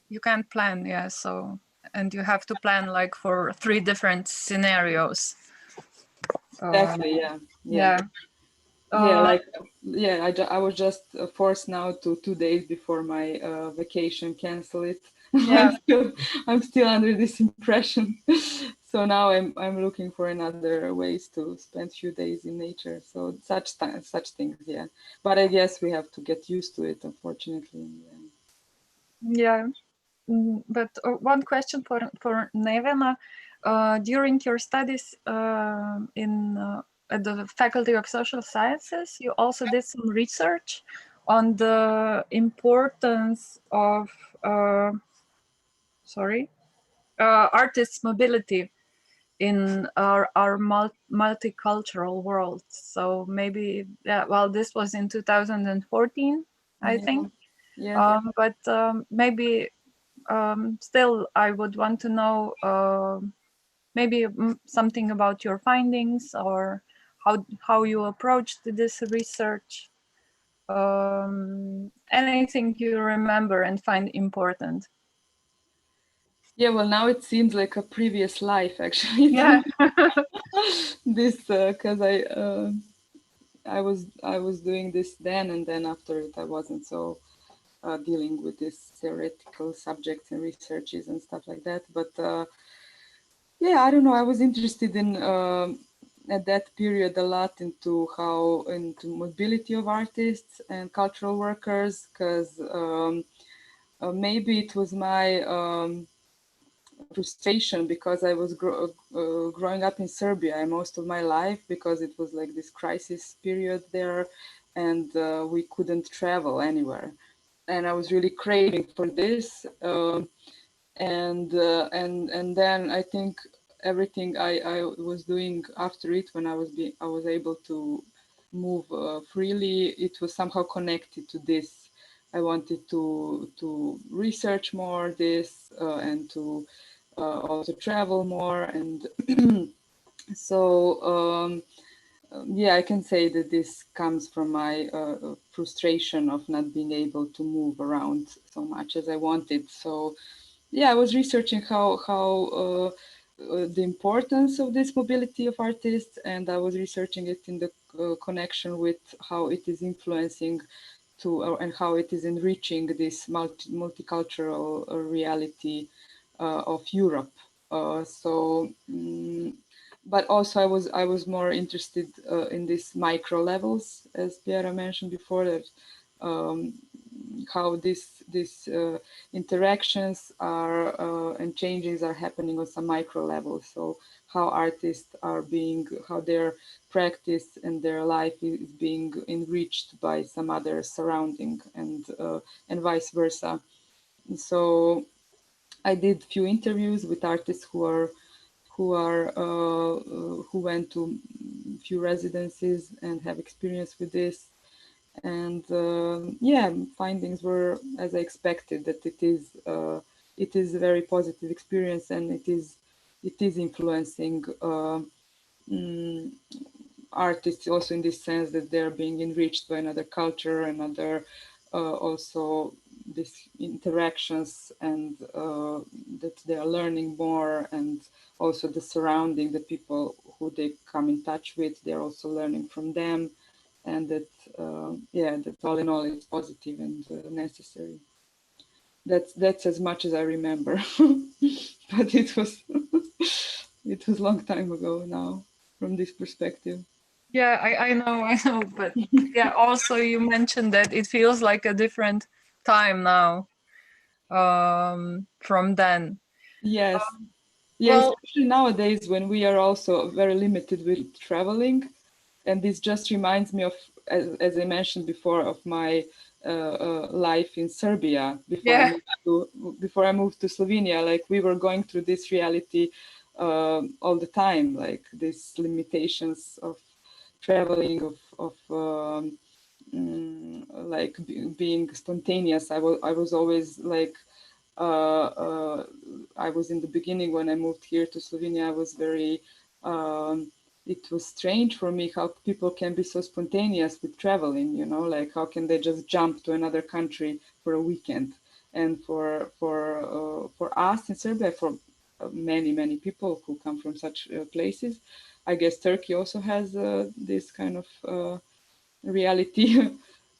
Speaker 3: you can't plan, yeah. So, and you have to plan like for 3 different scenarios.
Speaker 5: Exactly. Yeah. Yeah, like I was just forced now to 2 days before my vacation cancel it.
Speaker 3: Yeah.
Speaker 5: I'm still under this impression. So now I'm looking for another ways to spend few days in nature. So such things, yeah. But I guess we have to get used to it, unfortunately.
Speaker 3: Yeah. But one question for Nevena. During your studies in at the Faculty of Social Sciences, you also did some research on the importance of artists' mobility in our multicultural world. So maybe, yeah, well, this was in 2014, I think.
Speaker 5: Yeah.
Speaker 3: But maybe still, I would want to know maybe something about your findings or how you approached this research. Anything you remember and find important.
Speaker 5: Yeah, well, now it seems like a previous life, actually.
Speaker 3: Yeah.
Speaker 5: This because I was doing this then, and then after it I wasn't so dealing with this theoretical subjects and researches and stuff like that. But yeah, I don't know. I was interested in at that period a lot into mobility of artists and cultural workers, because maybe it was my frustration because I was growing up in Serbia most of my life, because it was like this crisis period there, and we couldn't travel anywhere, and I was really craving for this. And then I think everything I was doing after it, when I was able to move freely, it was somehow connected to this. I wanted to research more this and to also travel more, and so yeah, I can say that this comes from my frustration of not being able to move around so much as I wanted. So yeah, I was researching how the importance of this mobility of artists, and I was researching it in the connection with how it is influencing and how it is enriching this multicultural reality of Europe. But also I was more interested in these micro levels, as Piera mentioned before, that how these interactions are and changes are happening on some micro level. So how artists are how their practice and their life is being enriched by some other surrounding, and vice versa. So I did few interviews with artists who went to few residencies and have experience with this. And yeah, findings were as I expected, that it is a very positive experience, and it is influencing artists also in this sense, that they're being enriched by another culture, another also these interactions, and that they are learning more, and also the surrounding, the people who they come in touch with, they're also learning from them, and that yeah, that all in all it's positive and necessary. That's as much as I remember. But it was it was a long time ago now from this perspective.
Speaker 3: Yeah, I know, but yeah, also you mentioned that it feels like a different time now from then.
Speaker 5: Yes. Yeah,
Speaker 3: Well,
Speaker 5: especially nowadays when we are also very limited with traveling. And this just reminds me of, as I mentioned before, of my life in Serbia
Speaker 3: yeah,
Speaker 5: before I moved to Slovenia. Like, we were going through this reality all the time, like these limitations of traveling, like being spontaneous. I was always like I was in the beginning when I moved here to Slovenia. I was very it was strange for me how people can be so spontaneous with traveling, you know, like how can they just jump to another country for a weekend. And for us in Serbia, for many people who come from such places, I guess Turkey also has this kind of reality,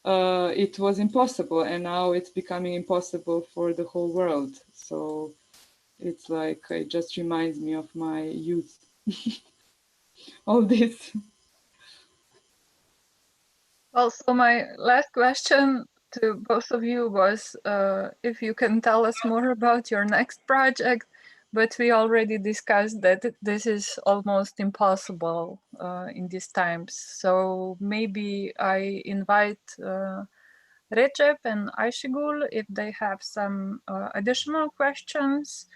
Speaker 5: it was impossible, and now it's becoming impossible for the whole world. So it's like, it just reminds me of my youth. All this.
Speaker 3: Also, my last question to both of you was if you can tell us more about your next project, but we already discussed that this is almost impossible in these times. So maybe I invite Recep and Ayşegül if they have some additional questions,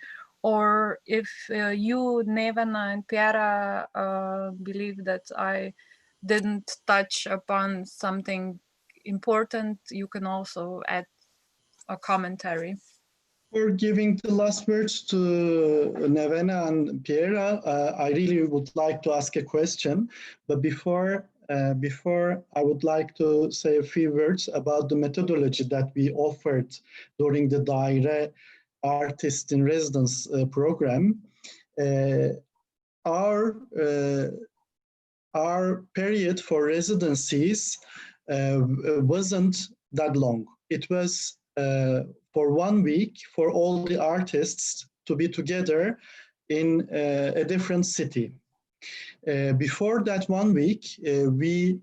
Speaker 3: or if you, Nevena and Piera, believe that I didn't touch upon something important, you can also add a commentary.
Speaker 1: For giving the last words to Nevena and Piera, I really would like to ask a question, but before I would like to say a few words about the methodology that we offered during the Daire Artist in Residence program. Our period for residencies wasn't that long. It was for 1 week for all the artists to be together in a different city. Before that 1 week, we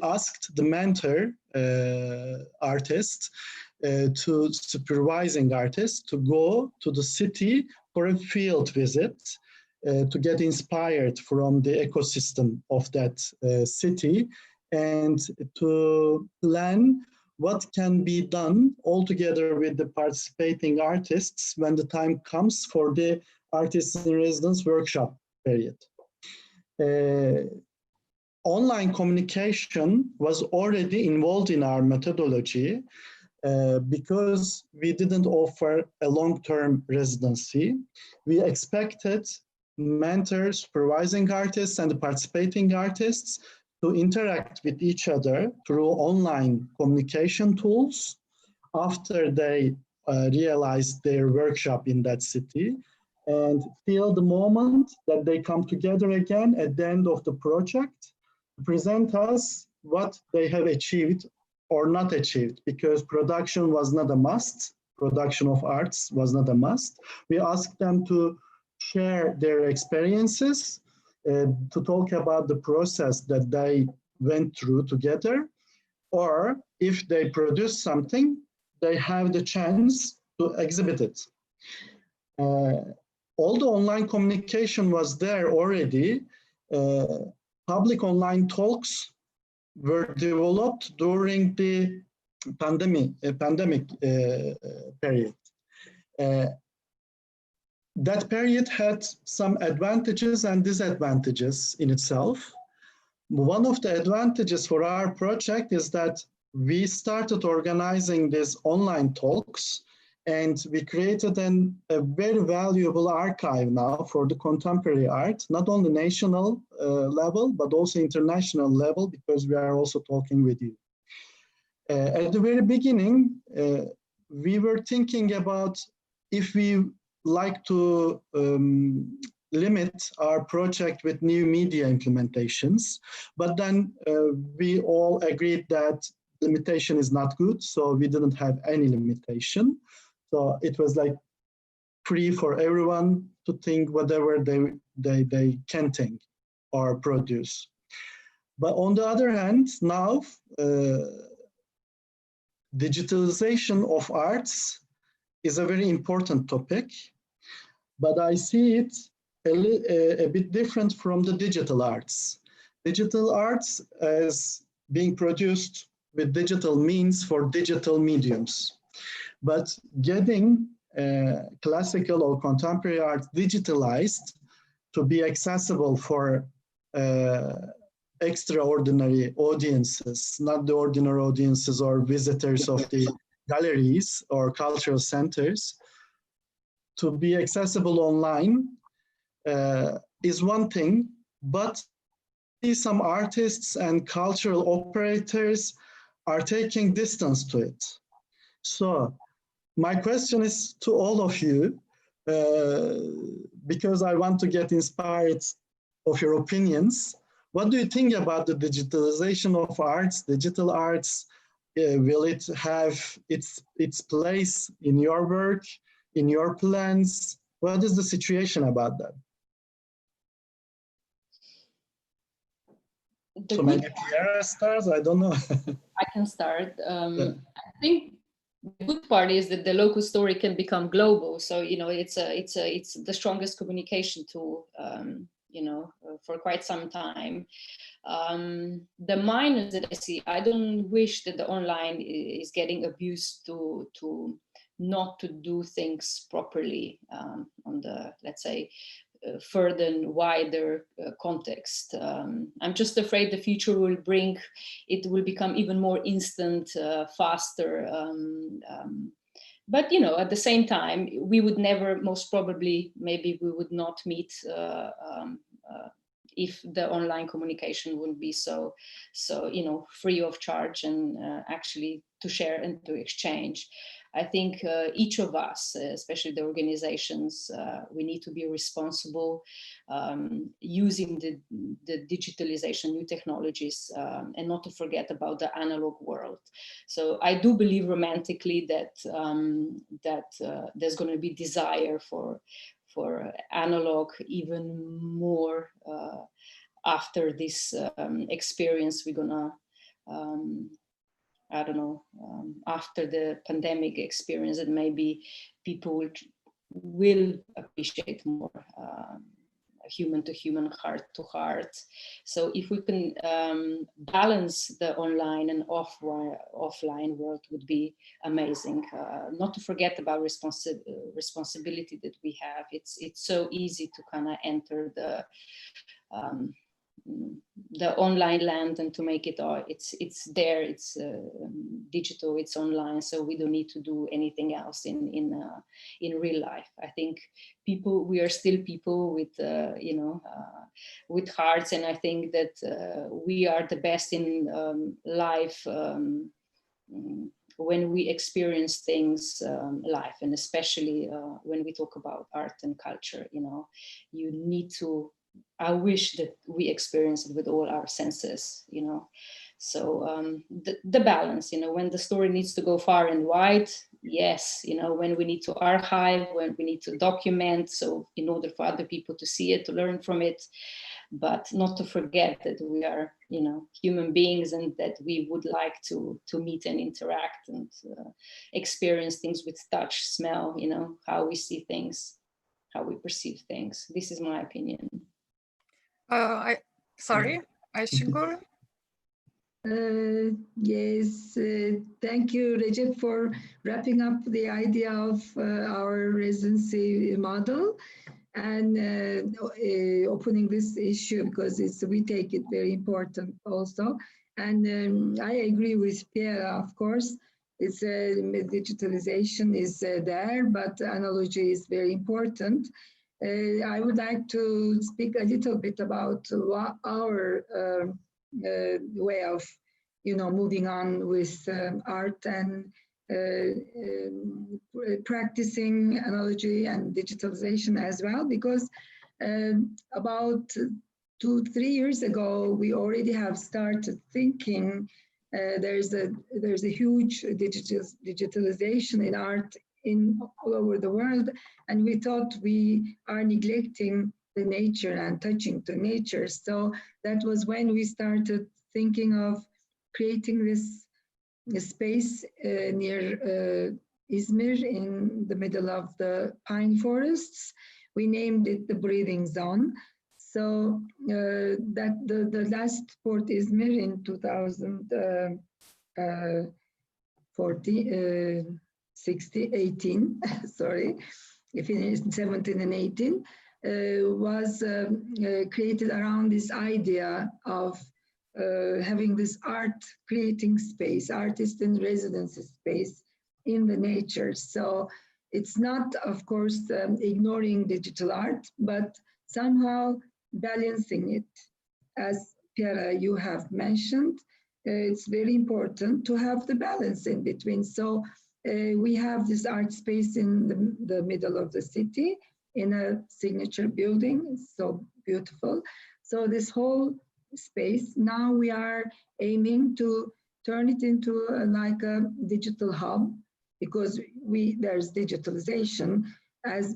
Speaker 1: asked the mentor artist to supervising artists to go to the city for a field visit to get inspired from the ecosystem of that city and to plan what can be done all together with the participating artists when the time comes for the Artists in Residence workshop period. Online communication was already involved in our methodology because we didn't offer a long-term residency. We expected mentors, supervising artists, and the participating artists to interact with each other through online communication tools after they realized their workshop in that city, and till the moment that they come together again at the end of the project to present us what they have achieved or not achieved, because production was not a must. Production of arts was not a must. We asked them to share their experiences, to talk about the process that they went through together, or if they produce something, they have the chance to exhibit it. All the online communication was there already. Public online talks were developed during the pandemic period. That period had some advantages and disadvantages in itself. One of the advantages for our project is that we started organizing these online talks, and we created a very valuable archive now for the contemporary art, not only national level, but also international level, because we are also talking with you. At the very beginning, we were thinking about if we like to limit our project with new media implementations, but then we all agreed that limitation is not good, so we didn't have any limitation. So it was like free for everyone to think whatever they can think or produce. But on the other hand, now digitalization of arts is a very important topic, but I see it a bit different from the digital arts. Digital arts is being produced with digital means for digital mediums. But getting classical or contemporary art digitalized to be accessible for extraordinary audiences, not the ordinary audiences or visitors of the galleries or cultural centers, to be accessible online is one thing, but some artists and cultural operators are taking distance to it. So my question is to all of you, because I want to get inspired of your opinions. What do you think about the digitalization of arts, digital arts? Will it have its place in your work, in your plans? What is the situation about that? So maybe Pierre starts, I don't know.
Speaker 4: I can start. I think the good part is that the local story can become global. So, you know, it's the strongest communication tool, you know, for quite some time. The minus that I see, I don't wish that the online is getting abused to not to do things properly on the, let's say, further and wider context. I'm just afraid the future will bring, it will become even more instant, faster. But, you know, at the same time, we would never, most probably, maybe we would not meet if the online communication wouldn't be so, you know, free of charge and actually to share and to exchange. I think each of us, especially the organizations, we need to be responsible using the digitalization, new technologies, and not to forget about the analog world. So I do believe romantically that there's going to be desire for analog even more after this experience. We're gonna I don't know, after the pandemic experience, that maybe people will appreciate more human to human, heart to heart. So if we can balance the online and offline world, would be amazing. Not to forget about responsibility that we have. It's so easy to kind of enter the online land and to make it all, it's there, it's digital, it's online, so we don't need to do anything else in real life. I think people, we are still people with you know, with hearts, and I think that we are the best in life when we experience things live, and especially when we talk about art and culture. You know, you need to, I wish that we experience it with all our senses, you know. So the balance, you know, when the story needs to go far and wide, yes, you know, when we need to archive, when we need to document, so in order for other people to see it, to learn from it, but not to forget that we are, you know, human beings, and that we would like to meet and interact and experience things with touch, smell, you know, how we see things, how we perceive things. This is my opinion.
Speaker 3: Sorry, Ayşegül.
Speaker 2: Yes, thank you, Recep, for wrapping up the idea of our residency model and opening this issue, because we take it very important also. And I agree with Pierre, of course. It's digitalization is there, but analogy is very important. I would like to speak a little bit about our way of, you know, moving on with art and practicing analogy and digitalization as well, because about 2-3 years ago, we already have started thinking there's a huge digitalization in art all over the world, and we thought we are neglecting the nature and touching the nature. So that was when we started thinking of creating this space near Izmir in the middle of the pine forests. We named it the breathing zone. So that the last Port Izmir in 18, sorry, if in 17 and 18, was created around this idea of having this art creating space, artist in residency space in the nature. So it's not, of course, ignoring digital art, but somehow balancing it. As Piera, you have mentioned, it's very important to have the balance in between. So we have this art space in the middle of the city in a signature building. It's so beautiful. So this whole space. Now we are aiming to turn it into like a digital hub, because there's digitalization, as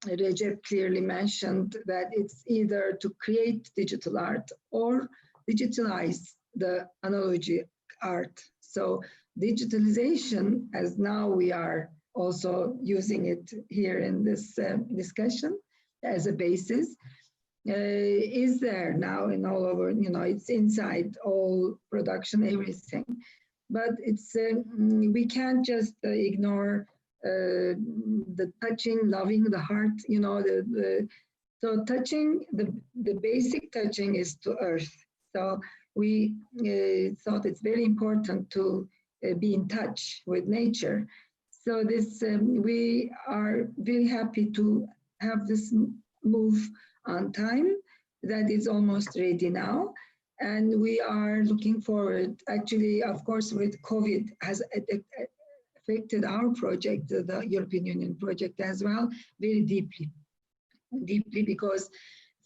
Speaker 2: Recep clearly mentioned, that it's either to create digital art or digitalize the analogy art. So digitalization, as now we are also using it here in this discussion as a basis, is there now in all over, it's inside all production, everything. But it's we can't just ignore the touching, loving the heart, so touching, the basic touching is to earth. So we thought it's very important to be in touch with nature. So this, we are very happy to have this move on time, that is almost ready now. And we are looking forward, actually, of course, with COVID has affected our project, the European Union project as well, very deeply, because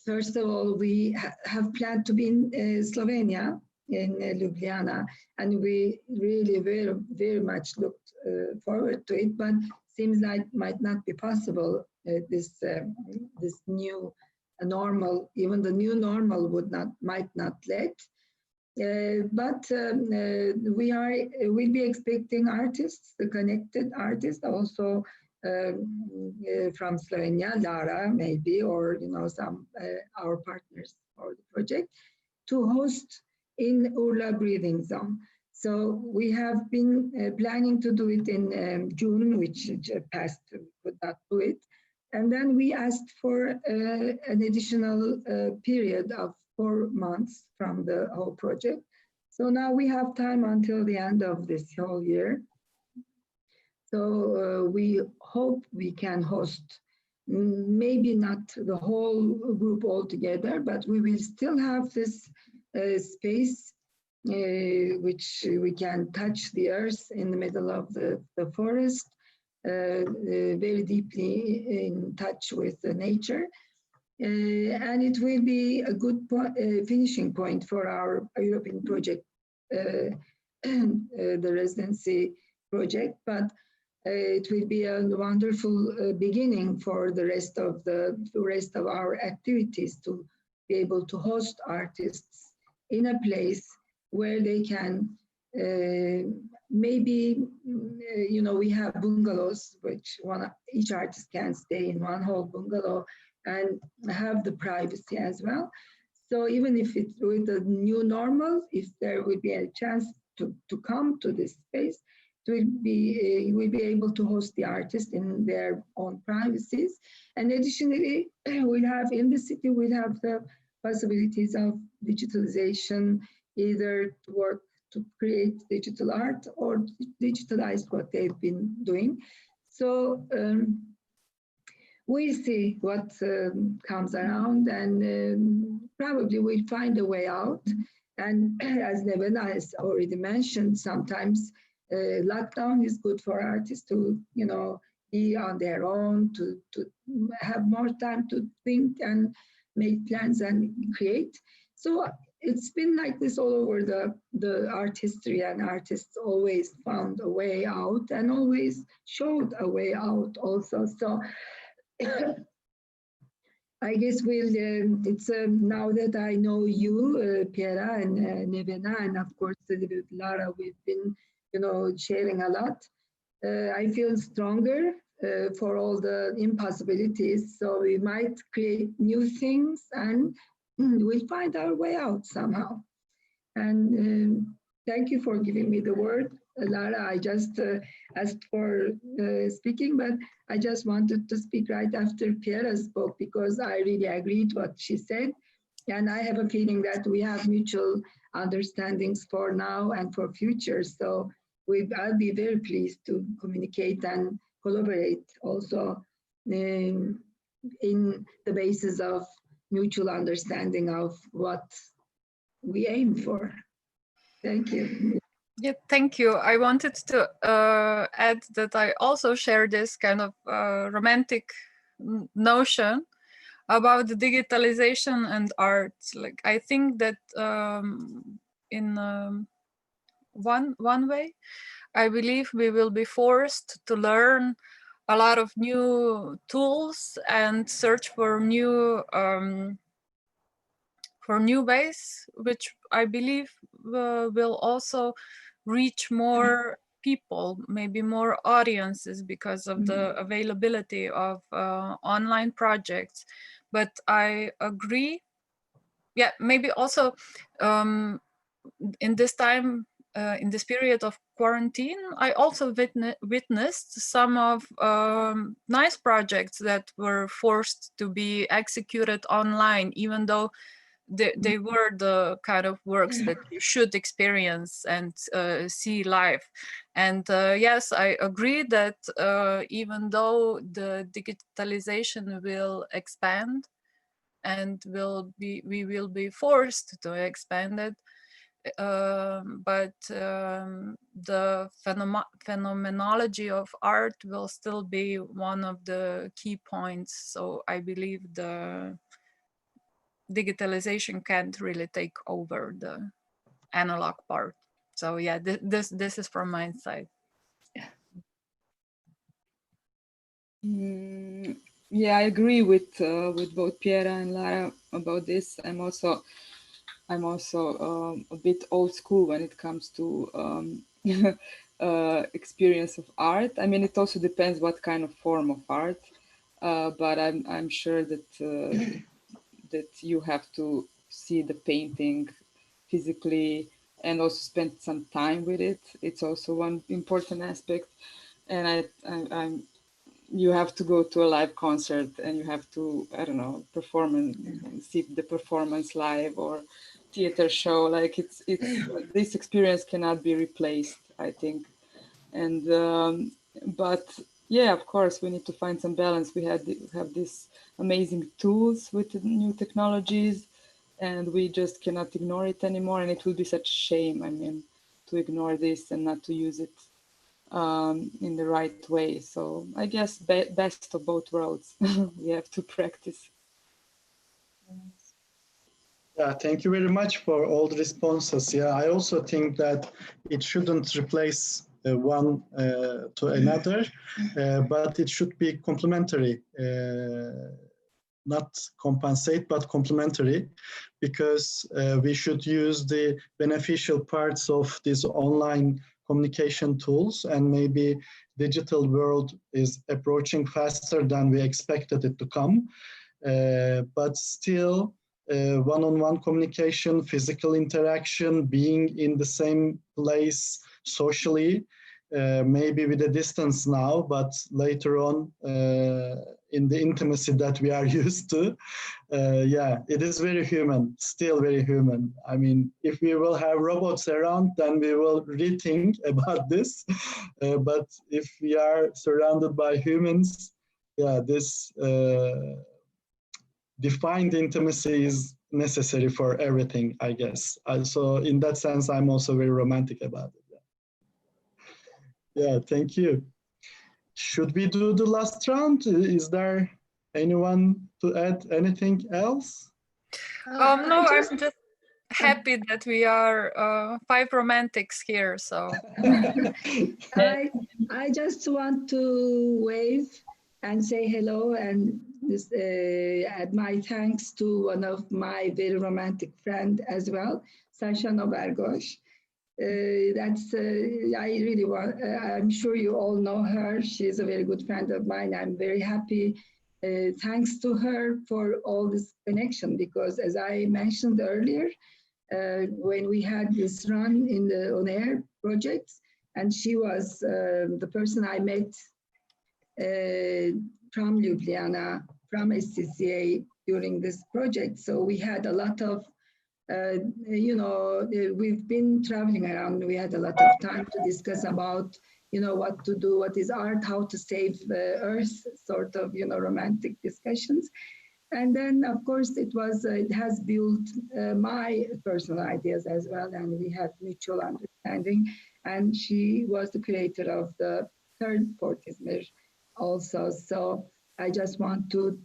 Speaker 2: first of all, we have planned to be in Slovenia, in Ljubljana, and we really very, very much looked forward to it, but seems like might not be possible. This new normal, even the new normal might not let. But we'll be expecting artists, the connected artists, also from Slovenia, Lara maybe, or some our partners for the project, to host in Urla Breathing Zone. So we have been planning to do it in June, which passed, could not do it. And then we asked for an additional period of 4 months from the whole project. So now we have time until the end of this whole year. So we hope we can host, maybe not the whole group altogether, but we will still have this space which we can touch the earth in the middle of the forest, very deeply in touch with the nature. And it will be a good finishing point for our European project, the residency project, but it will be a wonderful beginning for the rest of our activities, to be able to host artists in a place where they can maybe, we have bungalows, which each artist can stay in one whole bungalow and have the privacy as well. So even if it's with the new normal, if there will be a chance to come to this space, we'll be able to host the artists in their own privacies. And additionally, we'll have in the city, we'll have the possibilities of digitalization, either to work to create digital art or digitalize what they've been doing. So we'll see what comes around, and probably we'll find a way out. And as Nevena has already mentioned, sometimes lockdown is good for artists to, be on their own, to have more time to think and make plans and create. So it's been like this all over the art history, and artists always found a way out and always showed a way out also. So I guess it's now that I know you, Piera and Nevena, and of course with Lara, we've been, sharing a lot. I feel stronger for all the impossibilities. So we might create new things, and we'll find our way out somehow. And thank you for giving me the word. Lara, I just asked for speaking, but I just wanted to speak right after Piera spoke, because I really agreed what she said. And I have a feeling that we have mutual understandings for now and for future. So I'll be very pleased to communicate and collaborate also in the basis of mutual understanding of what we aim for. Thank you.
Speaker 3: Yeah, thank you. I wanted to add that I also share this kind of romantic notion about the digitalization and art. Like, I think that in one way, I believe we will be forced to learn a lot of new tools and search for new ways, which I believe will also reach more people, maybe more audiences, because of the availability of online projects. But I agree, yeah, maybe also in this time, in this period of quarantine, I also witnessed some of nice projects that were forced to be executed online, even though they were the kind of works that you should experience and see live. And yes, I agree that even though the digitalization will expand and we will be forced to expand it, but the phenomenology of art will still be one of the key points. So I believe the digitalization can't really take over the analog part. So yeah, this is from my side.
Speaker 5: Yeah, I agree with both Piera and Lara about this. I'm also a bit old school when it comes to experience of art. I mean, it also depends what kind of form of art, but I'm sure that that you have to see the painting physically and also spend some time with it. It's also one important aspect. And I'm you have to go to a live concert and you have to, I don't know, perform and see the performance live, or theater show. Like it's this experience cannot be replaced, I think. And but yeah, of course, we need to find some balance. We have these amazing tools with the new technologies, and we just cannot ignore it anymore. And it will be such a shame, I mean, to ignore this and not to use it in the right way. So I guess best of both worlds. We have to practice.
Speaker 1: Yeah, thank you very much for all the responses. Yeah, I also think that it shouldn't replace one to another, but it should be complementary, not compensate, but complementary, because we should use the beneficial parts of these online communication tools, and maybe digital world is approaching faster than we expected it to come, but still one-on-one communication, physical interaction, being in the same place socially, maybe with a distance now, but later on in the intimacy that we are used to. Yeah, it is very human, still very human. I mean, if we will have robots around, then we will rethink about this. But if we are surrounded by humans, yeah, this defined intimacy is necessary for everything, I guess. So in that sense, I'm also very romantic about it. Yeah, thank you. Should we do the last round? Is there anyone to add anything else?
Speaker 3: No, I'm just happy that we are 5 romantics here. So
Speaker 2: I just want to wave and say hello and add my thanks to one of my very romantic friend as well, Sasha Nobergosh. I really want, I'm sure you all know her. She's a very good friend of mine. I'm very happy, thanks to her for all this connection, because as I mentioned earlier, when we had this run in the on-air projects, and she was the person I met from Ljubljana, from SCCA during this project. So we had a lot of we've been traveling around. We had a lot of time to discuss about, what to do, what is art, how to save Earth, sort of, romantic discussions. And then, of course, it has built my personal ideas as well, and we had mutual understanding. And she was the creator of the third Port Izmir also. So I just want to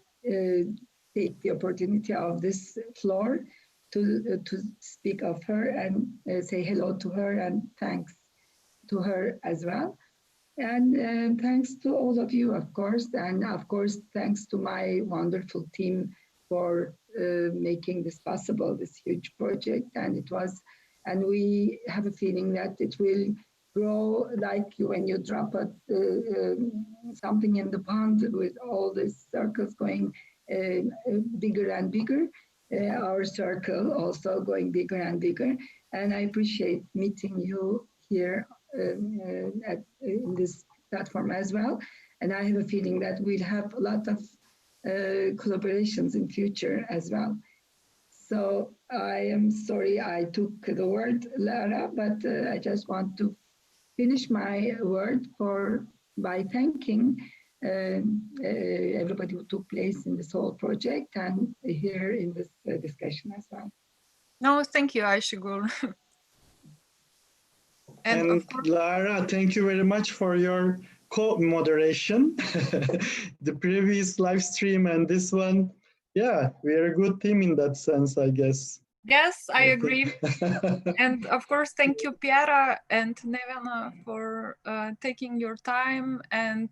Speaker 2: take the opportunity of this floor to speak of her and say hello to her and thanks to her as well. And thanks to all of you, of course, and of course, thanks to my wonderful team for making this possible, this huge project. And we have a feeling that it will grow like when you drop something in the pond with all these circles going bigger and bigger. Our circle also going bigger and bigger. And I appreciate meeting you here in this platform as well. And I have a feeling that we'll have a lot of collaborations in future as well. So I am sorry I took the word, Lara, but I just want to finish my word by thanking everybody who took place in this whole project and here in this discussion as well.
Speaker 3: No, thank you, Ayşegül.
Speaker 1: And Lara, thank you very much for your co-moderation. The previous live stream and this one, yeah, we are a good team in that sense, I guess.
Speaker 3: Yes, I agree. And of course, thank you, Piera and Nevena, for taking your time and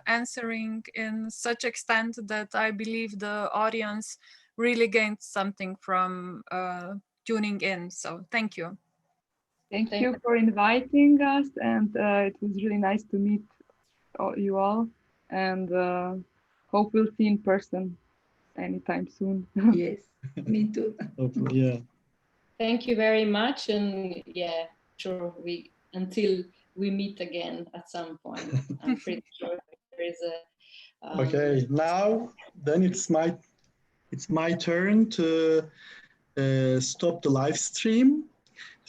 Speaker 3: answering in such extent that I believe the audience really gained something from tuning in. So thank you.
Speaker 5: Thank you for inviting us, and it was really nice to meet you all, and hope we'll see in person anytime soon.
Speaker 2: Yes, me too.
Speaker 1: Yeah.
Speaker 4: Thank you very much, and yeah, sure, until we meet again at some point. I'm pretty sure there is a.
Speaker 1: Okay, now then it's my turn to stop the live stream.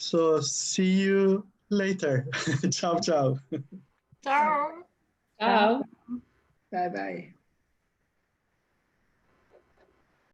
Speaker 1: So see you later. Ciao, ciao.
Speaker 3: Ciao.
Speaker 4: Ciao.
Speaker 2: Bye-bye.